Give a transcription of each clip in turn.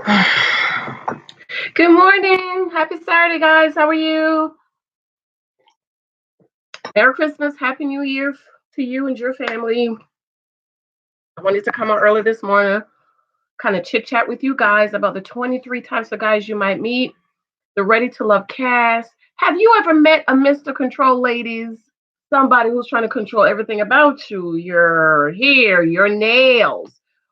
Good morning. Happy Saturday, guys. How are you? Merry Christmas. Happy New Year to you and your family. I wanted to come on early this morning, kind of chit chat with you guys about the 23 types of guys you might meet, the Ready to Love cast. Have you ever met a Mr. Control, ladies? Somebody who's trying to control everything about you, your hair, your nails,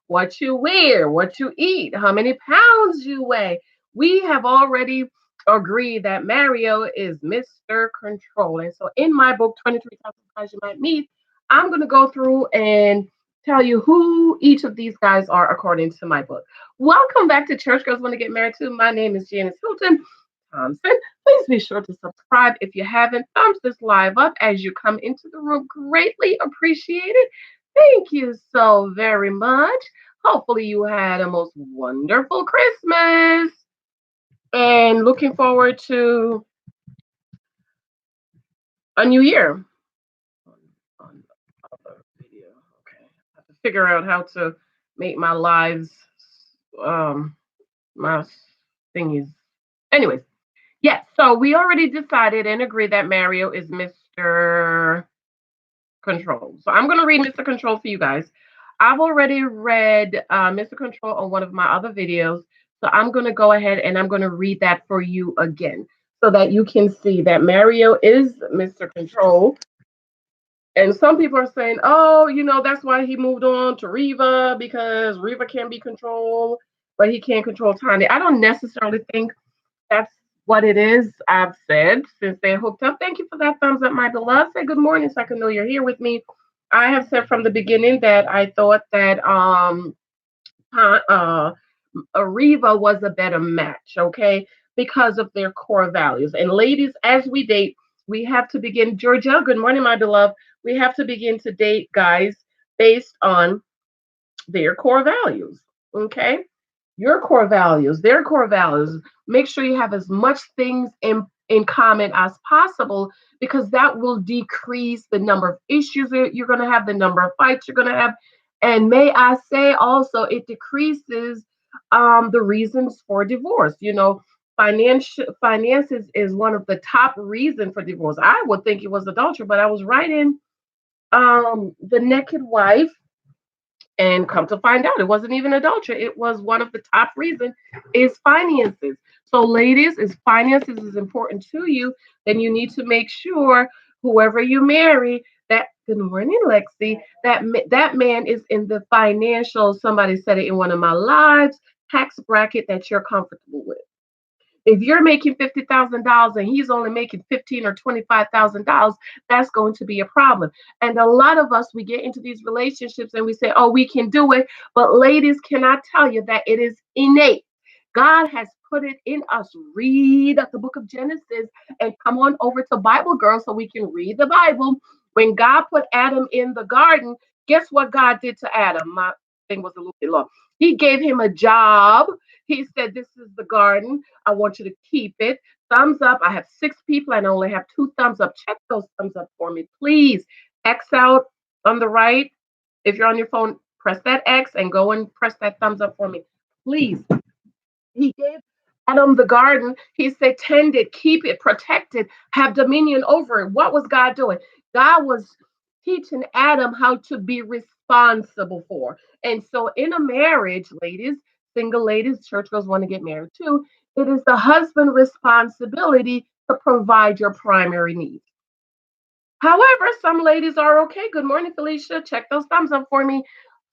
what you wear, what you eat, how many pounds you weigh. We have already agreed that Mario is Mr. Control. And so in my book, 23 Types of Guys You Might Meet, I'm going to go through and tell you who each of these guys are according to my book. Welcome back to Church Girls Want to Get Married To. My name is Janice Hylton Thompson. Please be sure to subscribe if you haven't. Thumbs this live up as you come into the room. Greatly appreciated. Thank you so very much. Hopefully, you had a most wonderful Christmas and looking forward to a new year. On other video, okay. I have to figure out how to make my lives, my thingies. Anyways, yes, so we already decided and agreed that Mario is Mr. Control. So I'm going to read Mr. Control for you guys. I've already read Mr. Control on one of my other videos. So I'm going to go ahead and I'm going to read that for you again so that you can see that Mario is Mr. Control. And some people are saying, oh, that's why he moved on to Reva because Reva can be controlled, but he can't control Tanya. I don't necessarily think that's what it is. I've said since they're hooked up. Thank you for that thumbs up, my beloved. Say good morning so I can know you're here with me. I have said from the beginning that I thought that Ariva was a better match, okay, because of their core values. And ladies, as we date, we have to begin. Georgia, good morning, my beloved. We have to begin to date guys based on their core values, okay? Your core values, their core values. Make sure you have as much things in common as possible because that will decrease the number of issues that you're going to have, the number of fights you're going to have. And may I say also, it decreases the reasons for divorce. Finances is one of the top reason for divorce. I would think it was adultery, but I was writing The Naked Wife, and come to find out, it wasn't even adultery. It was one of the top reasons is finances. So, ladies, if finances is important to you, then you need to make sure whoever you marry, that good morning, Lexi, that man is in the financial. Somebody said it in one of my lives tax bracket that you're comfortable with. If you're making $50,000 and he's only making 15 or $25,000, that's going to be a problem. And a lot of us, we get into these relationships and we say, oh, we can do it. But ladies, can I tell you that it is innate? God has put it in us. Read the book of Genesis and come on over to Bible Girl so we can read the Bible. When God put Adam in the garden, guess what God did to Adam? My thing was a little bit long. He gave him a job. He said, this is the garden. I want you to keep it. Thumbs up. I have 6 people and I only have 2 thumbs up. Check those thumbs up for me, please. X out on the right. If you're on your phone, press that X and go and press that thumbs up for me, please. He gave Adam the garden. He said, tend it, keep it, protect it, have dominion over it. What was God doing? God was teaching Adam how to be responsible for. And so in a marriage, ladies, single ladies, church girls want to get married too, it is the husband's responsibility to provide your primary needs. However, some ladies are okay. Good morning, Felicia. Check those thumbs up for me.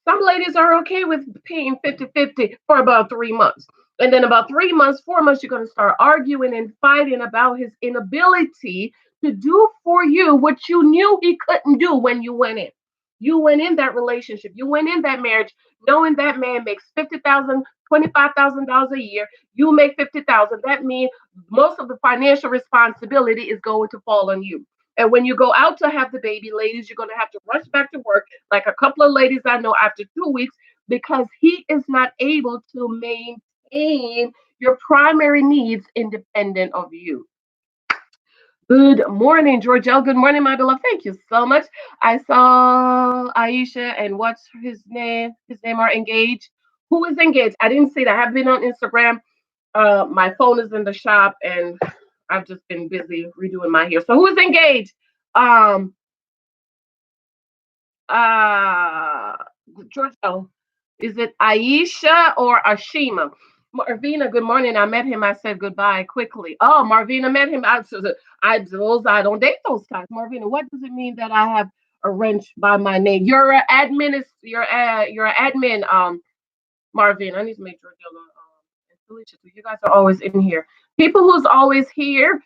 Some ladies are okay with paying 50-50 for about 3 months. And then about 3 months, 4 months, you're going to start arguing and fighting about his inability to do for you what you knew he couldn't do when you went in. You went in that relationship. You went in that marriage knowing that man makes $50,000, $25,000 a year. You make 50,000. That means most of the financial responsibility is going to fall on you. And when you go out to have the baby, ladies, you're going to have to rush back to work, like a couple of ladies I know after 2 weeks, because he is not able to maintain your primary needs independent of you. Good morning, Georgelle. Good morning, my beloved. Thank you so much. I saw Aisha and what's his name? His name are engaged. Who is engaged? I didn't see that. I have been on Instagram. My phone is in the shop, and I've just been busy redoing my hair. So who is engaged? Um, uh, Georgia. Is it Aisha or Ashima? Marvina, good morning. I met him. I said goodbye quickly. Oh, Marvina met him. I don't date those types. Marvina, what does it mean that I have a wrench by my name? You're an admin. You're an admin. Marvin, I need to make sure and Felicia, so you guys are always in here. People who's always here,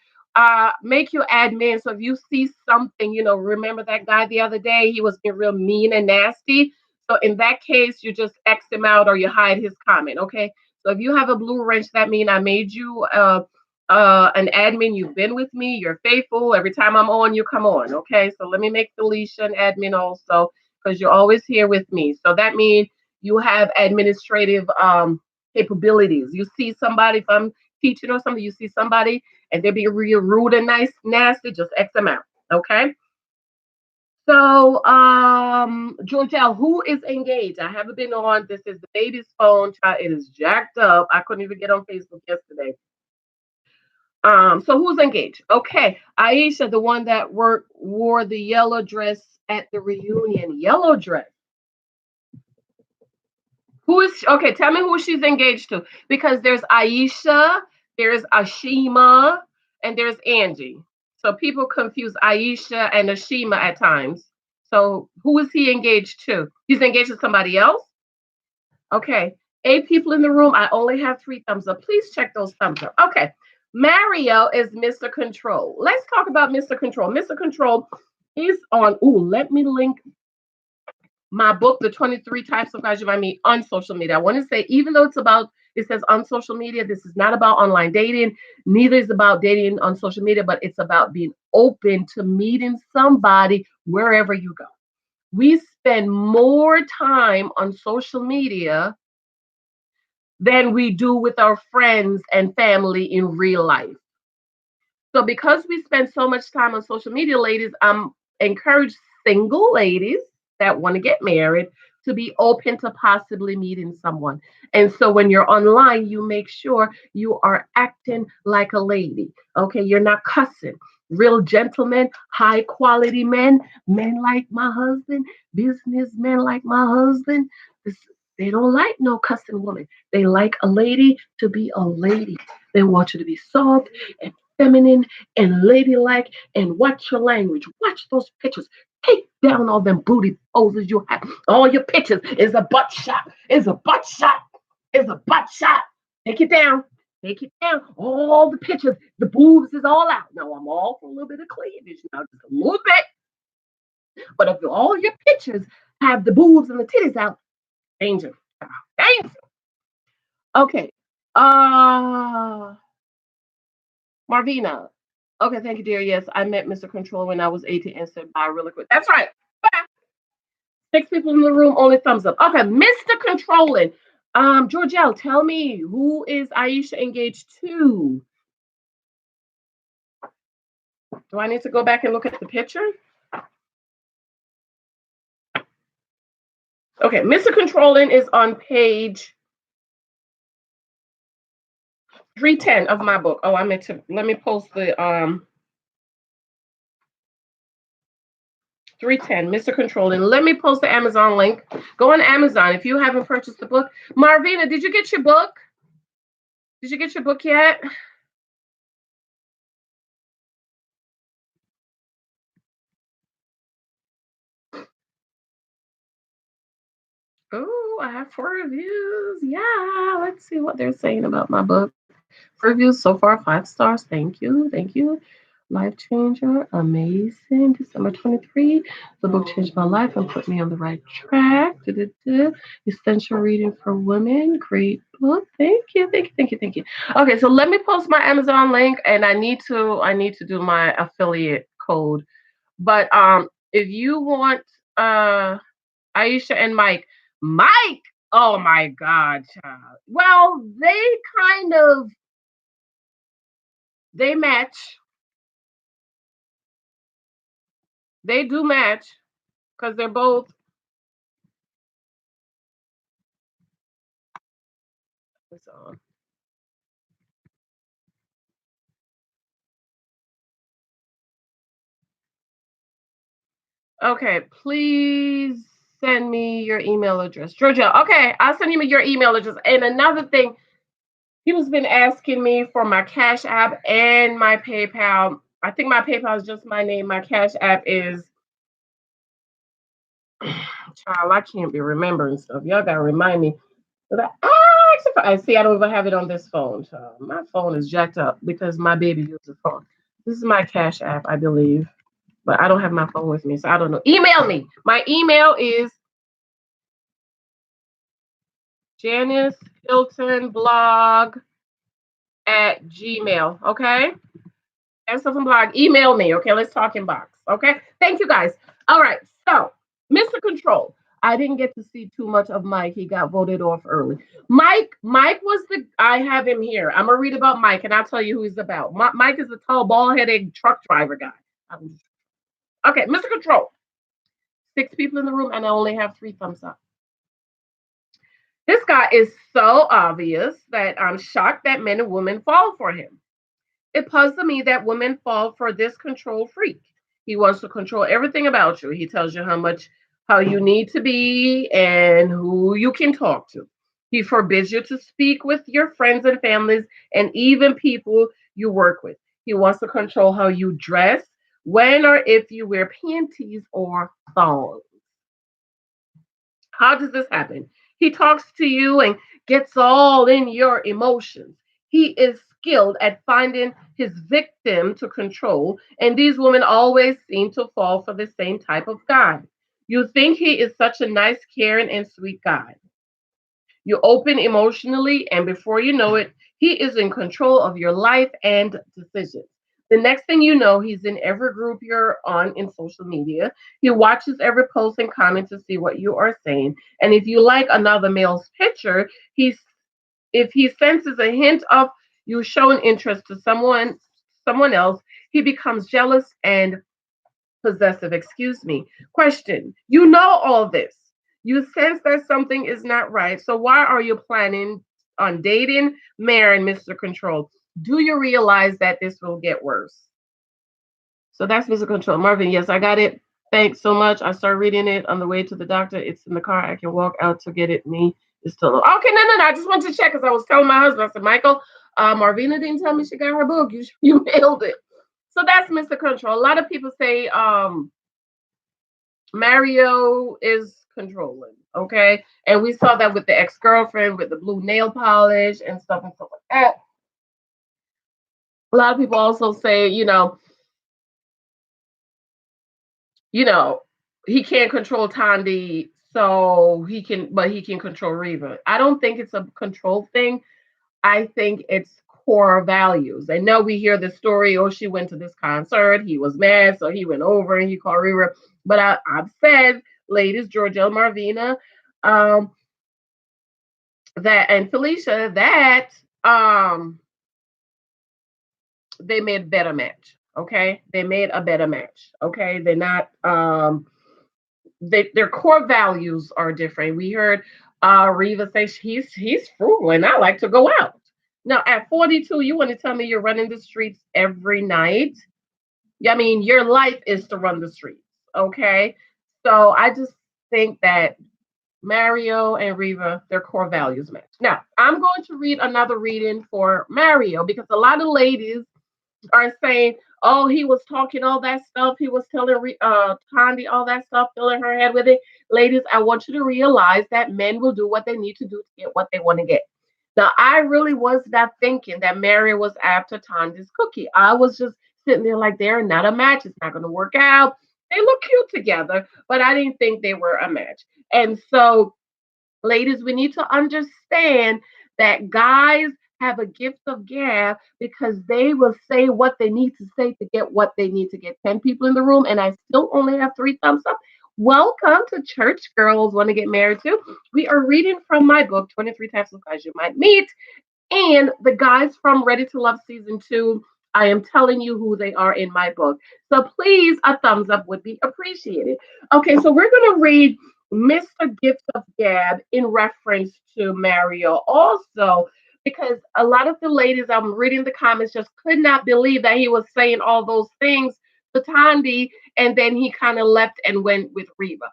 make you admin. So if you see something, remember that guy the other day, he was being real mean and nasty. So in that case, you just X him out or you hide his comment. Okay. So if you have a blue wrench, that means I made you an admin. You've been with me. You're faithful. Every time I'm on, you come on. Okay. So let me make Felicia an admin also because you're always here with me. So that means you have administrative capabilities. You see somebody, if I'm teaching or something, you see somebody and they're being real rude and nice, nasty, just X them out. Okay. So, Georgelle, who is engaged? I haven't been on. This is the baby's phone. It is jacked up. I couldn't even get on Facebook yesterday. So who's engaged? Okay, Aisha, the one that wore the yellow dress at the reunion. Yellow dress. Who is okay? Tell me who she's engaged to, because there's Aisha, there's Ashima, and there's Angie. So people confuse Aisha and Ashima at times. So who is he engaged to? He's engaged to somebody else. Okay, 8 people in the room. I only have 3 thumbs up. Please check those thumbs up. Okay, Mario is Mr. Control. Let's talk about Mr. Control. Mr. Control is on. Ooh, let me link my book, The 23 Types of Guys You Might Meet on Social Media. I want to say, even though it says on social media, this is not about online dating. Neither is about dating on social media, but it's about being open to meeting somebody wherever you go. We spend more time on social media than we do with our friends and family in real life. So because we spend so much time on social media, ladies, I'm encourage single ladies that want to get married to be open to possibly meeting someone. And so when you're online, you make sure you are acting like a lady. Okay, you're not cussing. Real gentlemen, high quality men, men like my husband, businessmen like my husband. This, they don't like no cussing woman. They like a lady to be a lady. They want you to be soft and feminine and ladylike, and watch your language. Watch those pictures. Take down all them booty poses you have. All your pictures is a butt shot. Is a butt shot. Is a butt shot. Take it down. Take it down. All the pictures, the boobs is all out. Now I'm all for a little bit of cleavage now, just a little bit. But if all your pictures have the boobs and the titties out, danger. Danger. Okay. Uh Marvina. Okay, thank you, dear. Yes, I met Mr. Control when I was 18 and said bye really quick. That's right. Bye. 6 people in the room, only thumbs up. Okay, Mr. Controlling. Georgelle, tell me, who is Aisha engaged to? Do I need to go back and look at the picture? Okay, Mr. Controlling is on page 310 of my book. Oh, I meant to let me post the 310, Mr. Controlling. Let me post the Amazon link. Go on Amazon if you haven't purchased the book. Marvina, did you get your book? Did you get your book yet? Oh, I have 4 reviews. Yeah, let's see what they're saying about my book. Reviews so far, 5 stars. Thank you. Thank you. Life changer. Amazing. December 23. The book changed my life and put me on the right track. Da-da-da. Essential reading for women. Great book. Thank you. Thank you. Thank you. Thank you. Okay, so let me post my Amazon link, and I need to do my affiliate code. But if you want Aisha and Mike, oh my God, child. Well, they match. They do match because they're both It's on. Okay, please send me your email address. Georgia, okay, I'll send you your email address. And another thing, people's been asking me for my Cash App and my PayPal. I think my PayPal is just my name. My Cash App is child. I can't be remembering stuff. Y'all gotta remind me. But I see. I don't even have it on this phone. Child. My phone is jacked up because my baby uses the phone. This is my Cash App, I believe, but I don't have my phone with me, so I don't know. Email me. My email is Janice Hylton blog at Gmail. Okay. And something blog. Email me. Okay. Let's talk in box. Okay. Thank you guys. All right. So, Mr. Control. I didn't get to see too much of Mike. He got voted off early. Mike was the, I have him here. I'm going to read about Mike and I'll tell you who he's about. Mike is a tall, bald headed truck driver guy. Okay. Mr. Control. 6 people in the room and I only have 3 thumbs up. This guy is so obvious that I'm shocked that men and women fall for him. It puzzles me that women fall for this control freak. He wants to control everything about you. He tells you how you need to be and who you can talk to. He forbids you to speak with your friends and families and even people you work with. He wants to control how you dress, when or if you wear panties or thongs. How does this happen? He talks to you and gets all in your emotions. He is skilled at finding his victim to control, and these women always seem to fall for the same type of guy. You think he is such a nice, caring, and sweet guy. You open emotionally, and before you know it, he is in control of your life and decisions. The next thing you know, he's in every group you're on in social media. He watches every post and comment to see what you are saying. And if you like another male's picture, if he senses a hint of you showing interest to someone else, he becomes jealous and possessive. Excuse me. Question. You know all this. You sense that something is not right. So why are you planning on dating, marrying Mr. Control? Do you realize that this will get worse? So that's Mr. Control. Marvin, yes, I got it. Thanks so much. I started reading it on the way to the doctor. It's in the car. I can walk out to get it. Me is still okay. No. I just wanted to check because I was telling my husband. I said, Michael, Marvina didn't tell me she got her book. You mailed it. So that's Mr. Control. A lot of people say Mario is controlling. Okay, and we saw that with the ex-girlfriend with the blue nail polish and stuff like that. A lot of people also say, you know, he can't control Tondy, so he can control Reva. I don't think it's a control thing. I think it's core values. I know we hear the story, oh, she went to this concert, he was mad, so he went over and he called Reva. But I've said, ladies, Georgelle Marvina, um, that and Felicia, that um they made a better match. Okay. They made a better match. Okay. They're not their core values are different. We heard Reva say he's frugal and I like to go out. Now at 42, you want to tell me you're running the streets every night? I mean, your life is to run the streets. Okay. So I just think that Mario and Reva, their core values match. Now, I'm going to read another reading for Mario because a lot of ladies are saying, oh, he was talking all that stuff. He was telling Tondi all that stuff, filling her head with it. Ladies, I want you to realize that men will do what they need to do to get what they want to get. Now, I really was not thinking that Mary was after Tondi's cookie. I was just sitting there like they're not a match. It's not going to work out. They look cute together, but I didn't think they were a match. And so, ladies, we need to understand that guys have a gift of gab because they will say what they need to say to get what they need to get. 10 people in the room, and I still only have 3 thumbs up. Welcome to Church Girls Want to Get Married To. We are reading from my book, 23 Types of Guys You Might Meet. And the guys from Ready to Love Season 2, I am telling you who they are in my book. So please, a thumbs up would be appreciated. Okay, so we're going to read Mr. Gift of Gab in reference to Mario. Also, because a lot of the ladies I'm reading the comments just could not believe that he was saying all those things to Tandy, and then he kind of left and went with Reba.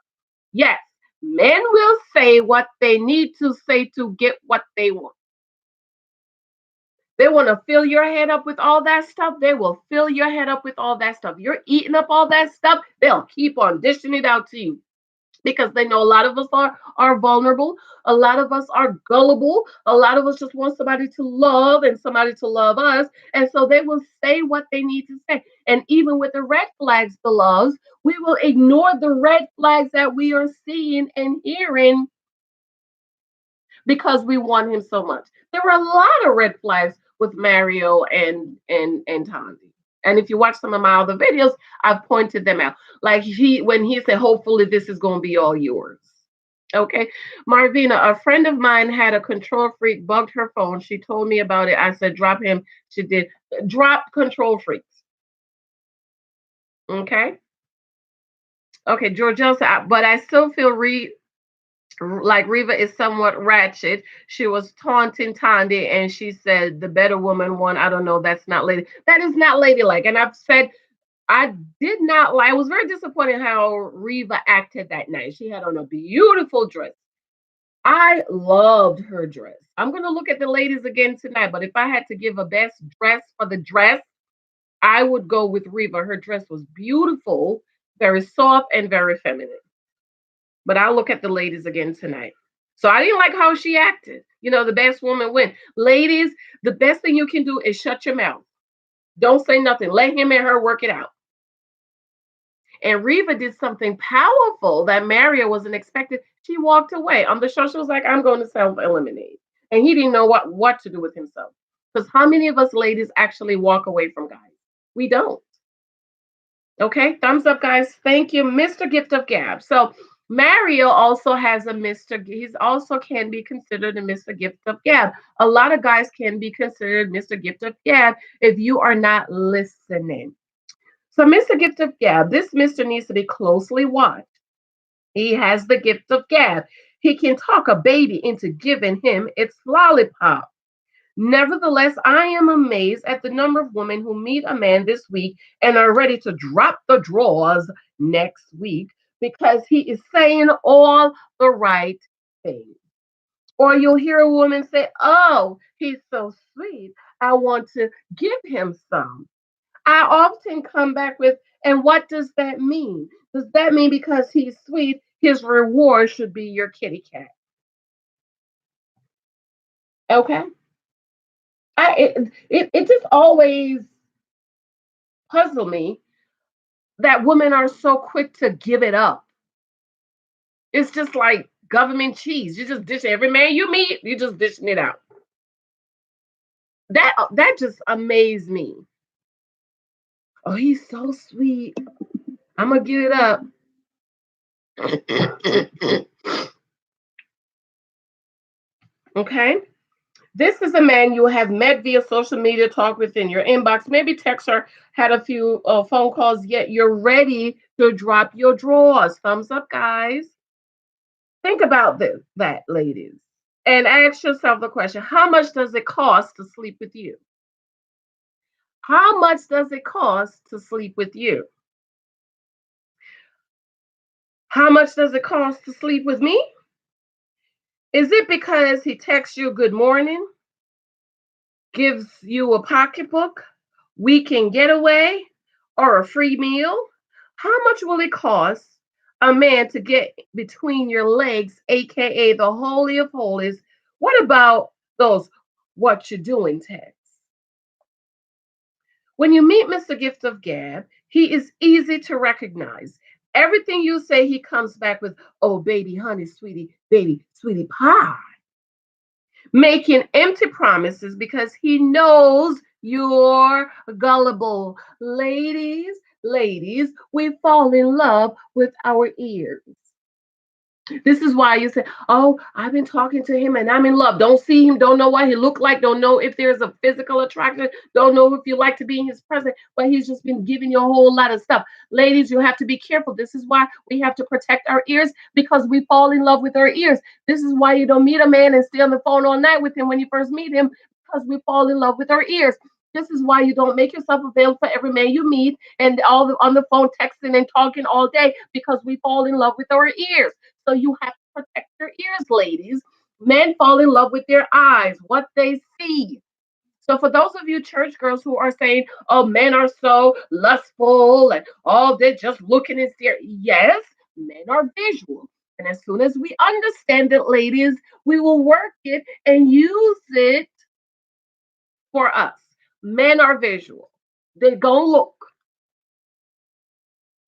Yes, men will say what they need to say to get what they want. They want to fill your head up with all that stuff. They will fill your head up with all that stuff. You're eating up all that stuff. They'll keep on dishing it out to you because they know a lot of us are vulnerable. A lot of us are gullible. A lot of us just want somebody to love and somebody to love us. And so they will say what they need to say. And even with the red flags, beloveds, we will ignore the red flags that we are seeing and hearing because we want him so much. There were a lot of red flags with Mario and Tanzi. And if you watch some of my other videos, I've pointed them out. Like when he said, hopefully this is gonna be all yours. Okay. Marvina, a friend of mine had a control freak bugged her phone. She told me about it. I said, drop him. She did. Drop control freaks. Okay. Okay, Georgelle said, but I still feel like Reva is somewhat ratchet. She was taunting Tandy and she said the better woman won. I don't know. That's not lady. That is not ladylike. And I've said I did not like. I was very disappointed how Reva acted that night. She had on a beautiful dress. I loved her dress. I'm gonna look at the ladies again tonight. But if I had to give a best dress for the dress, I would go with Reva. Her dress was beautiful, very soft and very feminine. But I'll look at the ladies again tonight. So I didn't like how she acted. You know, the best woman win. Ladies, the best thing you can do is shut your mouth. Don't say nothing. Let him and her work it out. And Reva did something powerful that Mario wasn't expected. She walked away. On the show, she was like, I'm going to self-eliminate. And he didn't know what to do with himself. Because how many of us ladies actually walk away from guys? We don't. Okay, thumbs up, guys. Thank you, Mr. Gift of Gab. So Mario also has a Mr. He's also can be considered a Mr. Gift of Gab. A lot of guys can be considered Mr. Gift of Gab if you are not listening. So Mr. Gift of Gab, this Mr. needs to be closely watched. He has the gift of gab. He can talk a baby into giving him its lollipop. Nevertheless, I am amazed at the number of women who meet a man this week and are ready to drop the drawers next week because he is saying all the right things. Or you'll hear a woman say, oh, he's so sweet. I want to give him some. I often come back with, and what does that mean? Does that mean because he's sweet, his reward should be your kitty cat? Okay. It just always puzzle me that women are so quick to give it up. It's just like government cheese. You just dish every man you meet, you just dishing it out. That just amazed me. Oh, he's so sweet. I'm gonna give it up. Okay. This is a man you have met via social media, talk within your inbox, maybe text or had a few phone calls, yet you're ready to drop your drawers. Thumbs up, guys. Think about that, ladies. And ask yourself the question, how much does it cost to sleep with you? How much does it cost to sleep with you? How much does it cost to sleep with me? Is it because he texts you good morning, gives you a pocketbook, weekend getaway, or a free meal? How much will it cost a man to get between your legs, aka the Holy of Holies? What about those what you doing tags? When you meet Mr. Gift of Gab, he is easy to recognize. Everything you say, he comes back with, oh, baby, honey, sweetie, baby, sweetie pie, making empty promises because he knows you're gullible. Ladies, we fall in love with our ears. This is why you say, "Oh, I've been talking to him and I'm in love." Don't see him, don't know what he looked like, don't know if there's a physical attraction, don't know if you like to be in his presence, but he's just been giving you a whole lot of stuff. Ladies, you have to be careful. This is why we have to protect our ears because we fall in love with our ears. This is why you don't meet a man and stay on the phone all night with him when you first meet him because we fall in love with our ears. This is why you don't make yourself available for every man you meet and on the phone texting and talking all day because we fall in love with our ears. So you have to protect your ears, ladies. Men fall in love with their eyes, what they see. So for those of you church girls who are saying, "Oh, men are so lustful and oh, they're just looking and staring," yes, men are visual. And as soon as we understand it, ladies, we will work it and use it for us. Men are visual. They gonna look.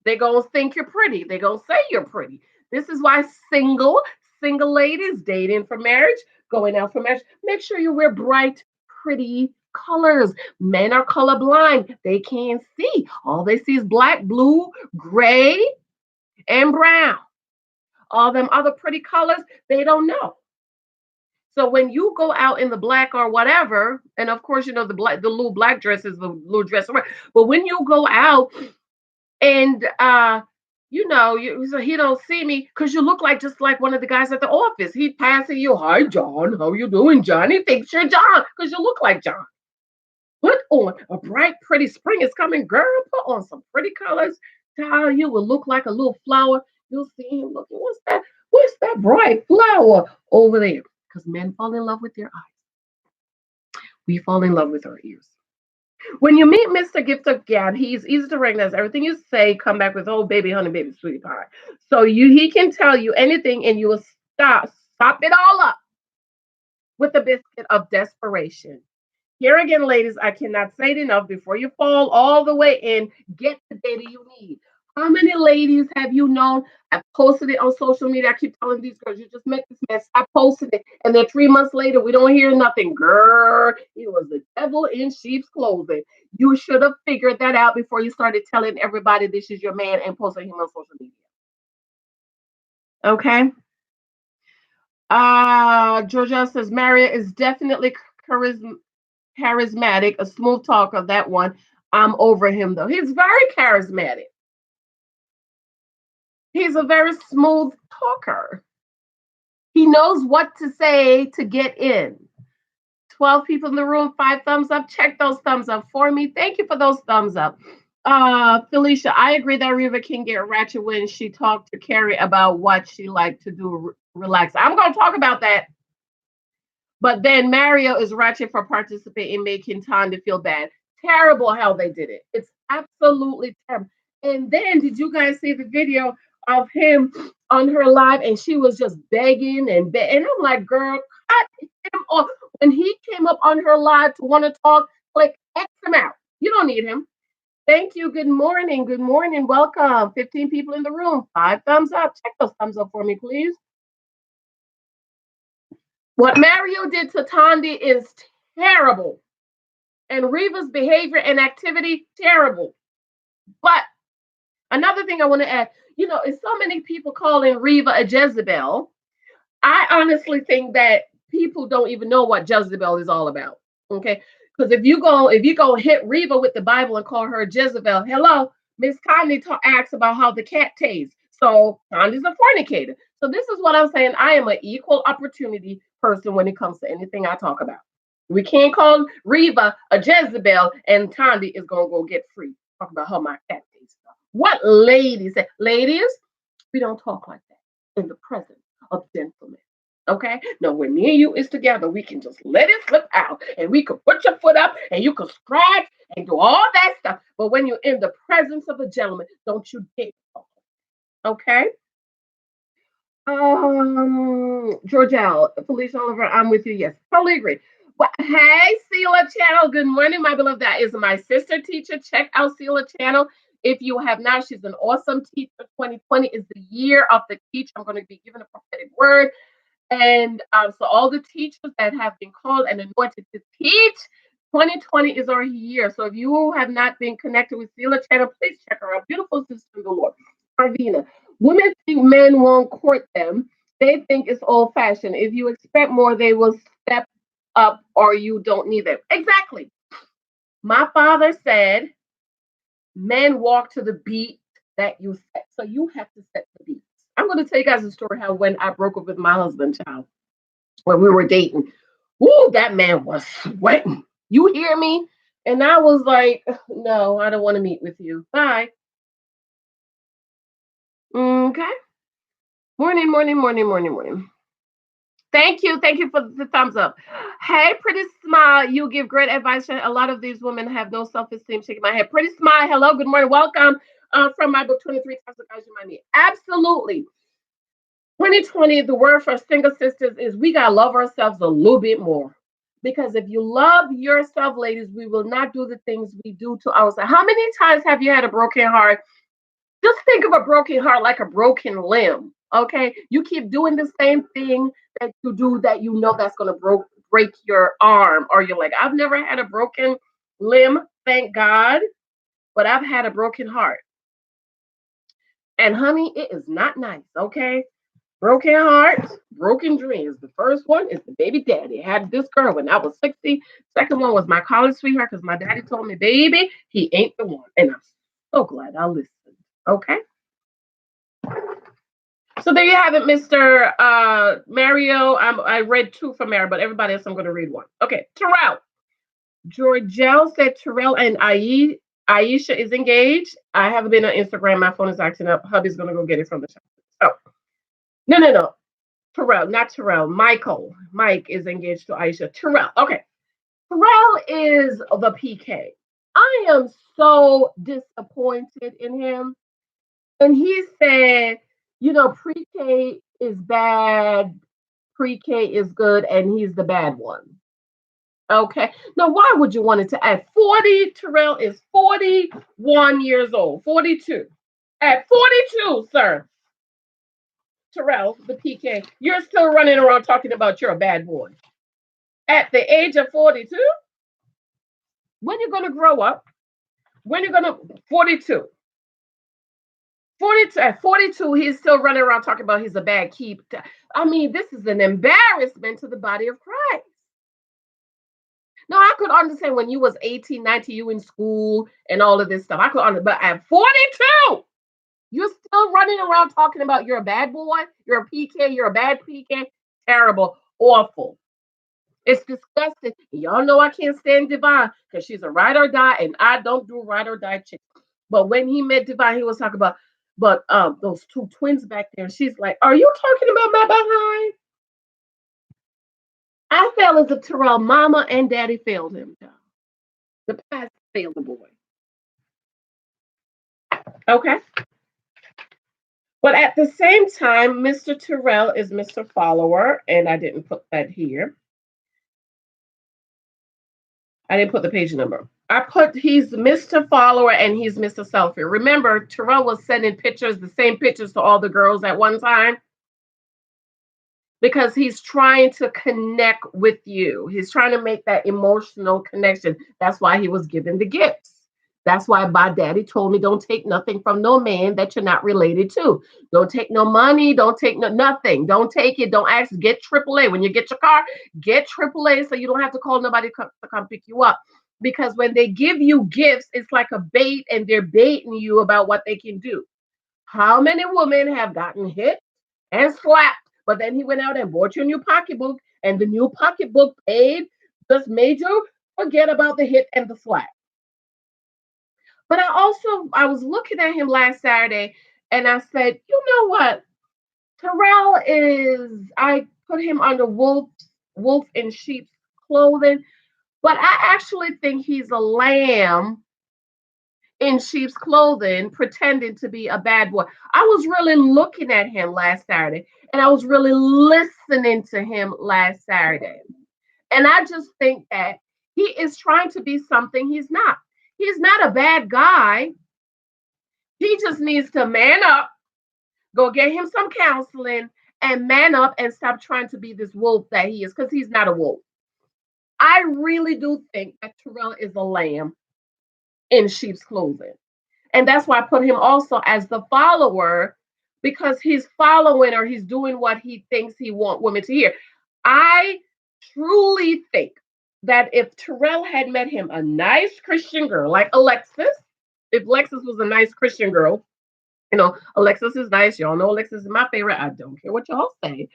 They gonna think you're pretty. They gonna say you're pretty. This is why single ladies dating for marriage, going out for marriage, make sure you wear bright, pretty colors. Men are colorblind. They can't see. All they see is black, blue, gray, and brown. All them other pretty colors, they don't know. So when you go out in the black or whatever, and of course, the little black dress is the little dress, but when you go out and so he don't see me because you look like just like one of the guys at the office. He passing you, "Hi John, how you doing, John?" He thinks you're John because you look like John. Put on a bright, pretty spring is coming, girl. Put on some pretty colors. Child, you will look like a little flower. You'll see him looking. What's that? What's that bright flower over there? Because men fall in love with their eyes. We fall in love with our ears. When you meet Mr. Gift of Gab, he's easy to recognize. Everything you say, come back with, "Oh, baby, honey, baby, sweetie pie." So he can tell you anything, and you will stop it all up with the biscuit of desperation. Here again, ladies, I cannot say it enough. Before you fall all the way in, get the data you need. How many ladies have you known? I posted it on social media. I keep telling these girls, "You just make this mess." I posted it. And then 3 months later, we don't hear nothing. Girl, it was the devil in sheep's clothing. You should have figured that out before you started telling everybody this is your man and posting him on social media. Okay. Georgia says Maria is definitely charismatic, a smooth talker. That one. I'm over him though. He's very charismatic. He's a very smooth talker. He knows what to say to get in. 12 people in the room, 5 thumbs up. Check those thumbs up for me. Thank you for those thumbs up. Felicia, I agree that Riva can get ratchet when she talked to Carrie about what she liked to do. Relax. I'm going to talk about that. But then Mario is ratchet for participating in making Tonda feel bad. Terrible how they did it. It's absolutely terrible. And then did you guys see the video of him on her live and she was just begging and I'm like, girl, cut him off. When he came up on her live to want to talk, click X him out. You don't need him. Thank you. Good morning. Good morning. Welcome. 15 people in the room. 5 thumbs up. Check those thumbs up for me, please. What Mario did to Tondi is terrible. And Reva's behavior and activity, terrible. But another thing I want to add, is so many people calling Reva a Jezebel. I honestly think that people don't even know what Jezebel is all about. Okay. Because if you go hit Reva with the Bible and call her Jezebel, hello, Miss Connie asks about how the cat tastes. So Connie's a fornicator. So this is what I'm saying. I am an equal opportunity person when it comes to anything I talk about. We can't call Reva a Jezebel and Tondi is gonna go get free. Talk about how my cat tastes. What ladies say? Ladies, we don't talk like that in the presence of gentlemen. Okay? Now, when me and you is together, we can just let it slip out and we could put your foot up and you could scratch and do all that stuff. But when you're in the presence of a gentleman, don't you dare talk. Okay? Georgelle, Felicia Oliver, I'm with you. Yes, totally agree. Well, hey, Sela Channel. Good morning, my beloved. That is my sister teacher. Check out Sela Channel. If you have not, she's an awesome teacher. 2020 is the year of the teacher. I'm going to be giving a prophetic word. And so all the teachers that have been called and anointed to teach, 2020 is our year. So if you have not been connected with Sela Channel, please check her out. Beautiful sister in the Lord, Arvina. Women think men won't court them. They think it's old fashioned. If you expect more, they will step up or you don't need them. Exactly. My father said men walk to the beat that you set. So you have to set the beat. I'm going to tell you guys a story how when I broke up with my husband, child, when we were dating. Woo, that man was sweating. You hear me? And I was like, no, I don't want to meet with you. Bye. Okay. Morning, morning, morning, morning, morning. Thank you. Thank you for the thumbs up. Hey, pretty smile. You give great advice. A lot of these women have no self-esteem. Shaking my head. Pretty smile. Hello. Good morning. Welcome from my book, 23 Times the Guys You Might Meet. Absolutely. 2020, the word for single sisters is we got to love ourselves a little bit more. Because if you love yourself, ladies, we will not do the things we do to ourselves. How many times have you had a broken heart? Just think of a broken heart like a broken limb. Okay, you keep doing the same thing that you do that you know that's going to break your arm or your leg. I've never had a broken limb, thank God, but I've had a broken heart. And honey, it is not nice. Okay, broken heart, broken dreams. The first one is the baby daddy. I had this girl when I was 60. Second one was my college sweetheart because my daddy told me, baby, he ain't the one. And I'm so glad I listened. Okay. So there you have it, Mr. Mario. I read two from Mario, but everybody else I'm going to read one. Okay, Terrell. Georgelle said Terrell and Aisha is engaged. I haven't been on Instagram. My phone is acting up. Hubby's going to go get it from the shop. Oh, no. Terrell, not Terrell. Michael. Mike is engaged to Aisha. Terrell. Okay. Terrell is the PK. I am so disappointed in him. And he said, pre-K is bad, pre-K is good, and he's the bad one. Okay. Now, why would you want it to at 40? Terrell is 41 years old, 42. At 42, sir, Terrell, the PK, you're still running around talking about you're a bad boy. At the age of 42, when you're going to grow up, when you're going to, 42. 42, at 42, he's still running around talking about he's a bad keep. I mean, this is an embarrassment to the body of Christ. Now, I could understand when you was 18, 19, you in school and all of this stuff. I could understand, but at 42, you're still running around talking about you're a bad boy, you're a PK, you're a bad PK. Terrible, awful. It's disgusting. Y'all know I can't stand Divine because she's a ride or die, and I don't do ride or die chicks. But when he met Divine, he was talking about, but those two twins back there, and she's like, "Are you talking about my behind?" I felt as if Terrell, mama and daddy failed him. The past failed the boy. Okay. But at the same time, Mr. Terrell is Mr. Follower, and I didn't put that here. I didn't put the page number. I put he's Mr. Follower and he's Mr. Selfie. Remember, Terrell was sending pictures, the same pictures to all the girls at one time because he's trying to connect with you. He's trying to make that emotional connection. That's why he was given the gifts. That's why my daddy told me don't take nothing from no man that you're not related to. Don't take no money. Don't take nothing. Don't take it. Don't ask. Get AAA. When you get your car, get AAA so you don't have to call nobody to come pick you up. Because when they give you gifts, it's like a bait and they're baiting you about what they can do. How many women have gotten hit and slapped, but then he went out and bought you a new pocketbook and the new pocketbook paid just made you forget about the hit and the slap. But I was looking at him last Saturday and I said, you know what? I put him under wolf in sheep's clothing, but I actually think he's a lamb in sheep's clothing pretending to be a bad boy. I was really looking at him last Saturday and I was really listening to him last Saturday. And I just think that he is trying to be something he's not. He's not a bad guy. He just needs to man up, go get him some counseling, and man up and stop trying to be this wolf that he is, because he's not a wolf. I really do think that Terrell is a lamb in sheep's clothing. And that's why I put him also as the follower, because he's following or he's doing what he thinks he wants women to hear. I truly think that if Terrell had met him a nice Christian girl like Alexus, if Alexus was a nice Christian girl, Alexis is nice. Y'all know Alexis is my favorite. I don't care what y'all say.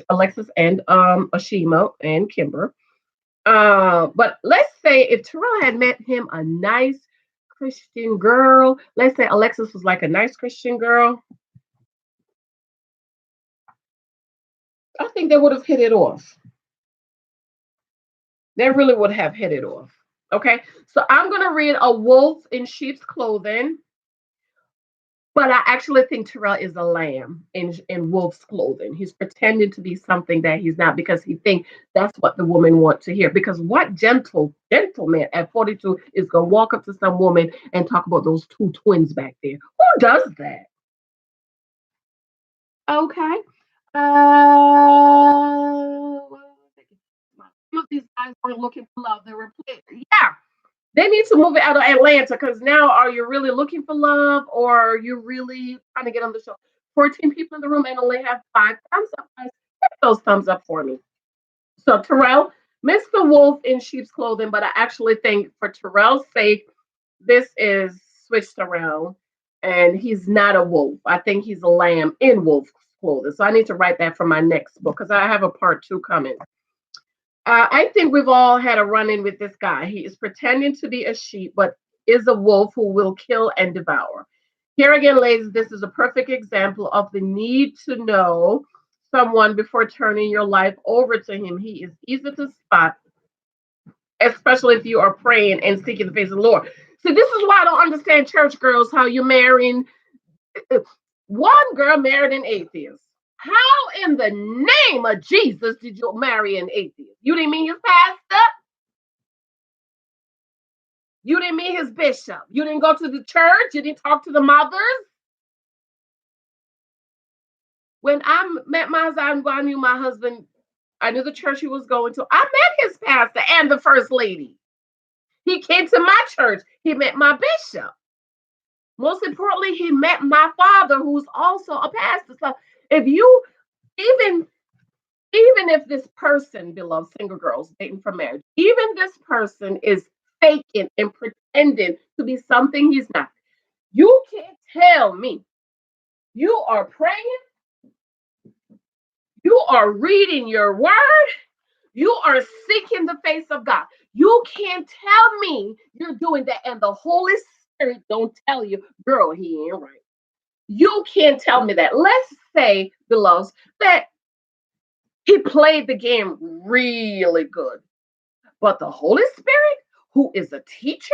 Alexis and Ashima and Kimber. But let's say if Terrell had met him a nice Christian girl, let's say Alexis was like a nice Christian girl, I think they would have hit it off. They really would have hit it off. Okay, so I'm gonna read A Wolf in Sheep's Clothing, but I actually think Terrell is a lamb in wolf's clothing. He's pretending to be something that he's not because he thinks that's what the woman wants to hear. Because what gentleman at 42 is gonna walk up to some woman and talk about those two twins back there? Who does that? Okay. Some of these guys weren't looking for love. They were playing. Yeah, they need to move it out of Atlanta because now are you really looking for love or are you really trying to get on the show? 14 people in the room and only have 5 thumbs up. Guys, hit those thumbs up for me. So Terrell, Mr. Wolf in sheep's clothing, but I actually think for Terrell's sake, this is switched around and he's not a wolf. I think he's a lamb in wolf's clothing. So I need to write that for my next book because I have a part 2 coming. I think we've all had a run in with this guy. He is pretending to be a sheep, but is a wolf who will kill and devour. Here again, ladies, this is a perfect example of the need to know someone before turning your life over to him. He is easy to spot, especially if you are praying and seeking the face of the Lord. So this is why I don't understand church girls, how you're marrying. One girl married an atheist. How in the name of Jesus did you marry an atheist? You didn't mean his pastor? You didn't meet his bishop. You didn't go to the church. You didn't talk to the mothers. When I met my husband, I knew my husband. I knew the church he was going to. I met his pastor and the first lady. He came to my church. He met my bishop. Most importantly, he met my father, who's also a pastor. So if you even if this person, beloved single girls dating for marriage, even this person is faking and pretending to be something he's not, you can't tell me you are praying, you are reading your word, you are seeking the face of God. You can't tell me you're doing that, and the Holy Spirit don't tell you, girl, he ain't right. You can't tell me that. Let's say, beloveds, that he played the game really good. But the Holy Spirit, who is a teacher,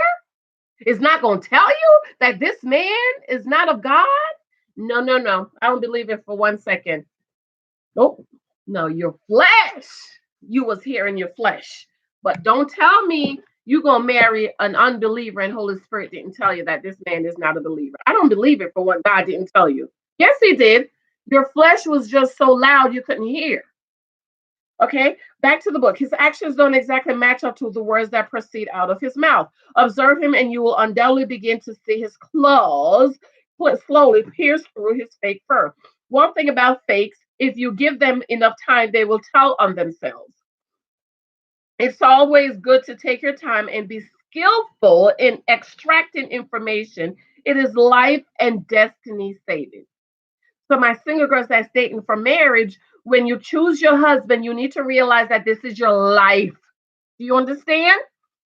is not going to tell you that this man is not of God? No, no, no. I don't believe it for 1 second. Nope. No, your flesh. You was here in your flesh. But don't tell me you're going to marry an unbeliever and Holy Spirit didn't tell you that this man is not a believer. I don't believe it for what God didn't tell you. Yes, he did. Your flesh was just so loud you couldn't hear. Okay, back to the book. His actions don't exactly match up to the words that proceed out of his mouth. Observe him, and you will undoubtedly begin to see his claws slowly pierce through his fake fur. One thing about fakes, if you give them enough time, they will tell on themselves. It's always good to take your time and be skillful in extracting information. It is life and destiny saving. So my single girls that's dating for marriage, when you choose your husband, you need to realize that this is your life. Do you understand?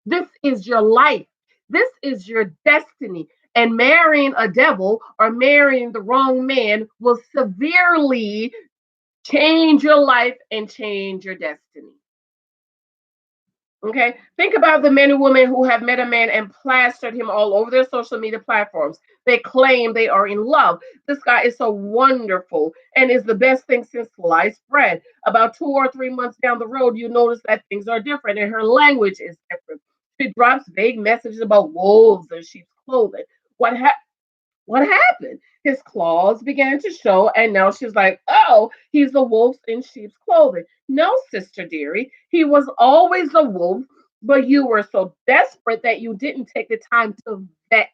This is your life. This is your destiny. And marrying a devil or marrying the wrong man will severely change your life and change your destiny. Okay, think about the men and women who have met a man and plastered him all over their social media platforms. They claim they are in love. This guy is so wonderful and is the best thing since sliced bread. About 2 or 3 months down the road, you notice that things are different and her language is different. She drops vague messages about wolves and sheep's clothing. What happened? What happened? His claws began to show, and now she's like, oh, he's a wolf in sheep's clothing. No, Sister Dearie, he was always a wolf, but you were so desperate that you didn't take the time to vet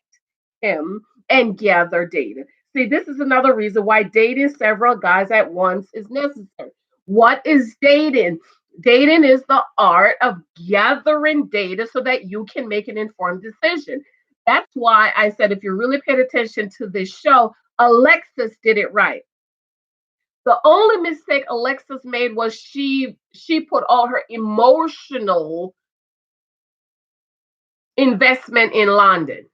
him and gather data. See, this is another reason why dating several guys at once is necessary. What is dating? Dating is the art of gathering data so that you can make an informed decision. That's why I said if you really paid attention to this show, Alexis did it right. The only mistake Alexis made was she put all her emotional investment in London.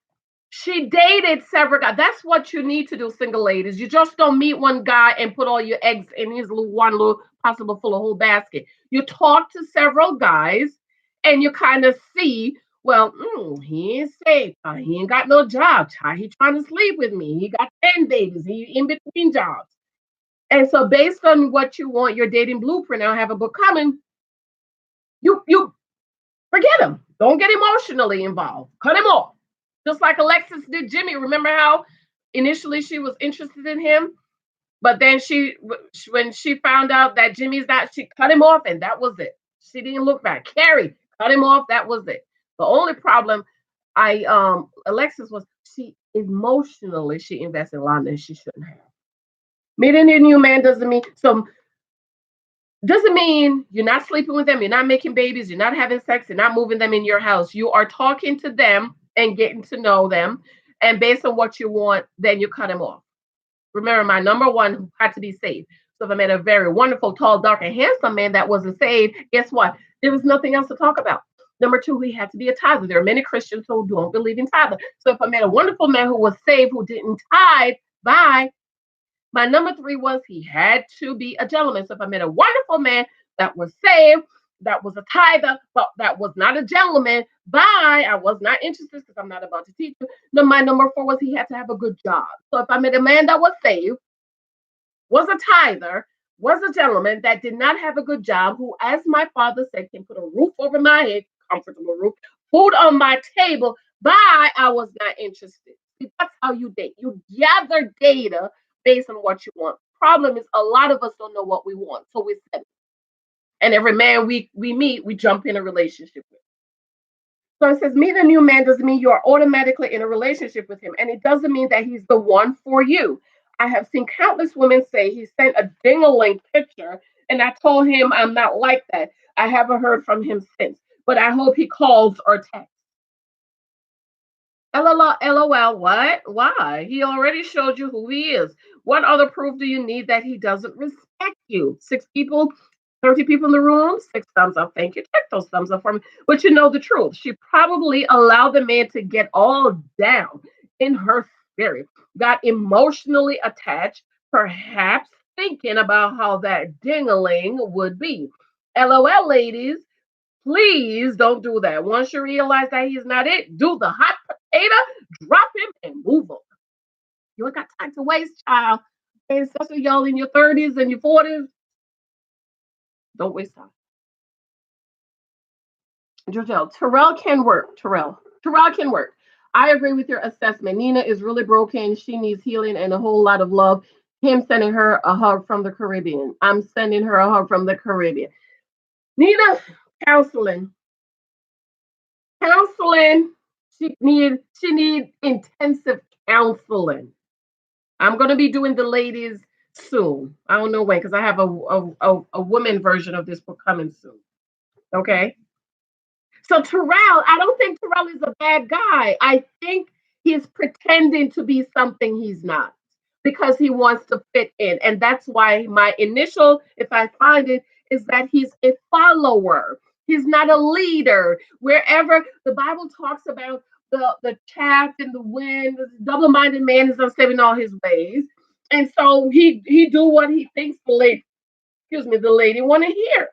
She dated several guys. That's what you need to do, single ladies. You just don't meet one guy and put all your eggs in his little one little possible full of whole basket. You talk to several guys and you kind of see, well, he ain't safe. He ain't got no job. He trying to sleep with me. He got 10 babies. He in between jobs. And so based on what you want, your dating blueprint, I'll have a book coming, you forget him. Don't get emotionally involved. Cut him off. Just like Alexis did Jimmy. Remember how initially she was interested in him, but then when she found out that Jimmy's not, she cut him off, and that was it. She didn't look back. Carrie cut him off. That was it. The only problem Alexis was she invested in London she shouldn't have. Meeting a new man doesn't mean you're not sleeping with them, you're not making babies, you're not having sex, you're not moving them in your house. You are talking to them and getting to know them. And based on what you want, then you cut them off. Remember, my number one had to be saved. So if I met a very wonderful, tall, dark, and handsome man that wasn't saved, guess what? There was nothing else to talk about. Number two, he had to be a tither. There are many Christians who don't believe in tither. So if I met a wonderful man who was saved, who didn't tithe, bye. My number three was he had to be a gentleman. So if I met a wonderful man that was saved, that was a tither, but that was not a gentleman, bye. I was not interested because I'm not about to teach you. No, my number four was he had to have a good job. So if I met a man that was saved, was a tither, was a gentleman that did not have a good job, who, as my father said, can put a roof over my head, comfortable roof, food on my table, bye, I was not interested. See, that's how you date. You gather data based on what you want. Problem is, a lot of us don't know what we want, so we settle. And every man we meet, we jump in a relationship with. So it says, meet a new man doesn't mean you are automatically in a relationship with him. And it doesn't mean that he's the one for you. I have seen countless women say he sent a ding-a-ling picture, and I told him I'm not like that. I haven't heard from him since, but I hope he calls or texts. LOL, what? Why? He already showed you who he is. What other proof do you need that he doesn't respect you? 6 people, 30 people in the room, 6 thumbs up. Thank you. Check those thumbs up for me. But you know the truth. She probably allowed the man to get all down in her spirit, got emotionally attached, perhaps thinking about how that ding-a-ling would be. LOL, ladies. Please don't do that. Once you realize that he's not it, do the hot potato, drop him, and move on. You ain't got time to waste, child. And especially y'all in your 30s and your 40s, don't waste time. Giselle, Terrell can work. Terrell can work. I agree with your assessment. Nina is really broken. She needs healing and a whole lot of love. Him sending her a hug from the Caribbean. I'm sending her a hug from the Caribbean. Nina, counseling. Counseling. She need intensive counseling. I'm gonna be doing the ladies soon. I don't know when because I have a woman version of this book coming soon. Okay. So Terrell, I don't think Terrell is a bad guy. I think he's pretending to be something he's not because he wants to fit in. And that's why my initial, if I find it, is that he's a follower. He's not a leader. Wherever the Bible talks about the chaff in the wind, the double-minded man is unstable in all his ways. And so he do what he thinks the lady want to hear.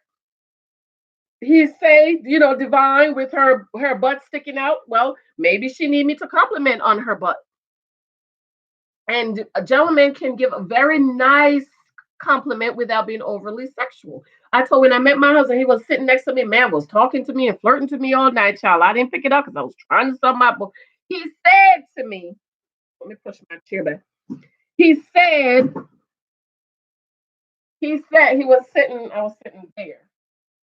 He say, divine with her butt sticking out. Well, maybe she need me to compliment on her butt. And a gentleman can give a very nice compliment without being overly sexual. I told when I met my husband, he was sitting next to me, man was talking to me and flirting to me all night, child. I didn't pick it up because I was trying to sum my book. He said to me, let me push my chair back. He said, he was sitting, I was sitting there.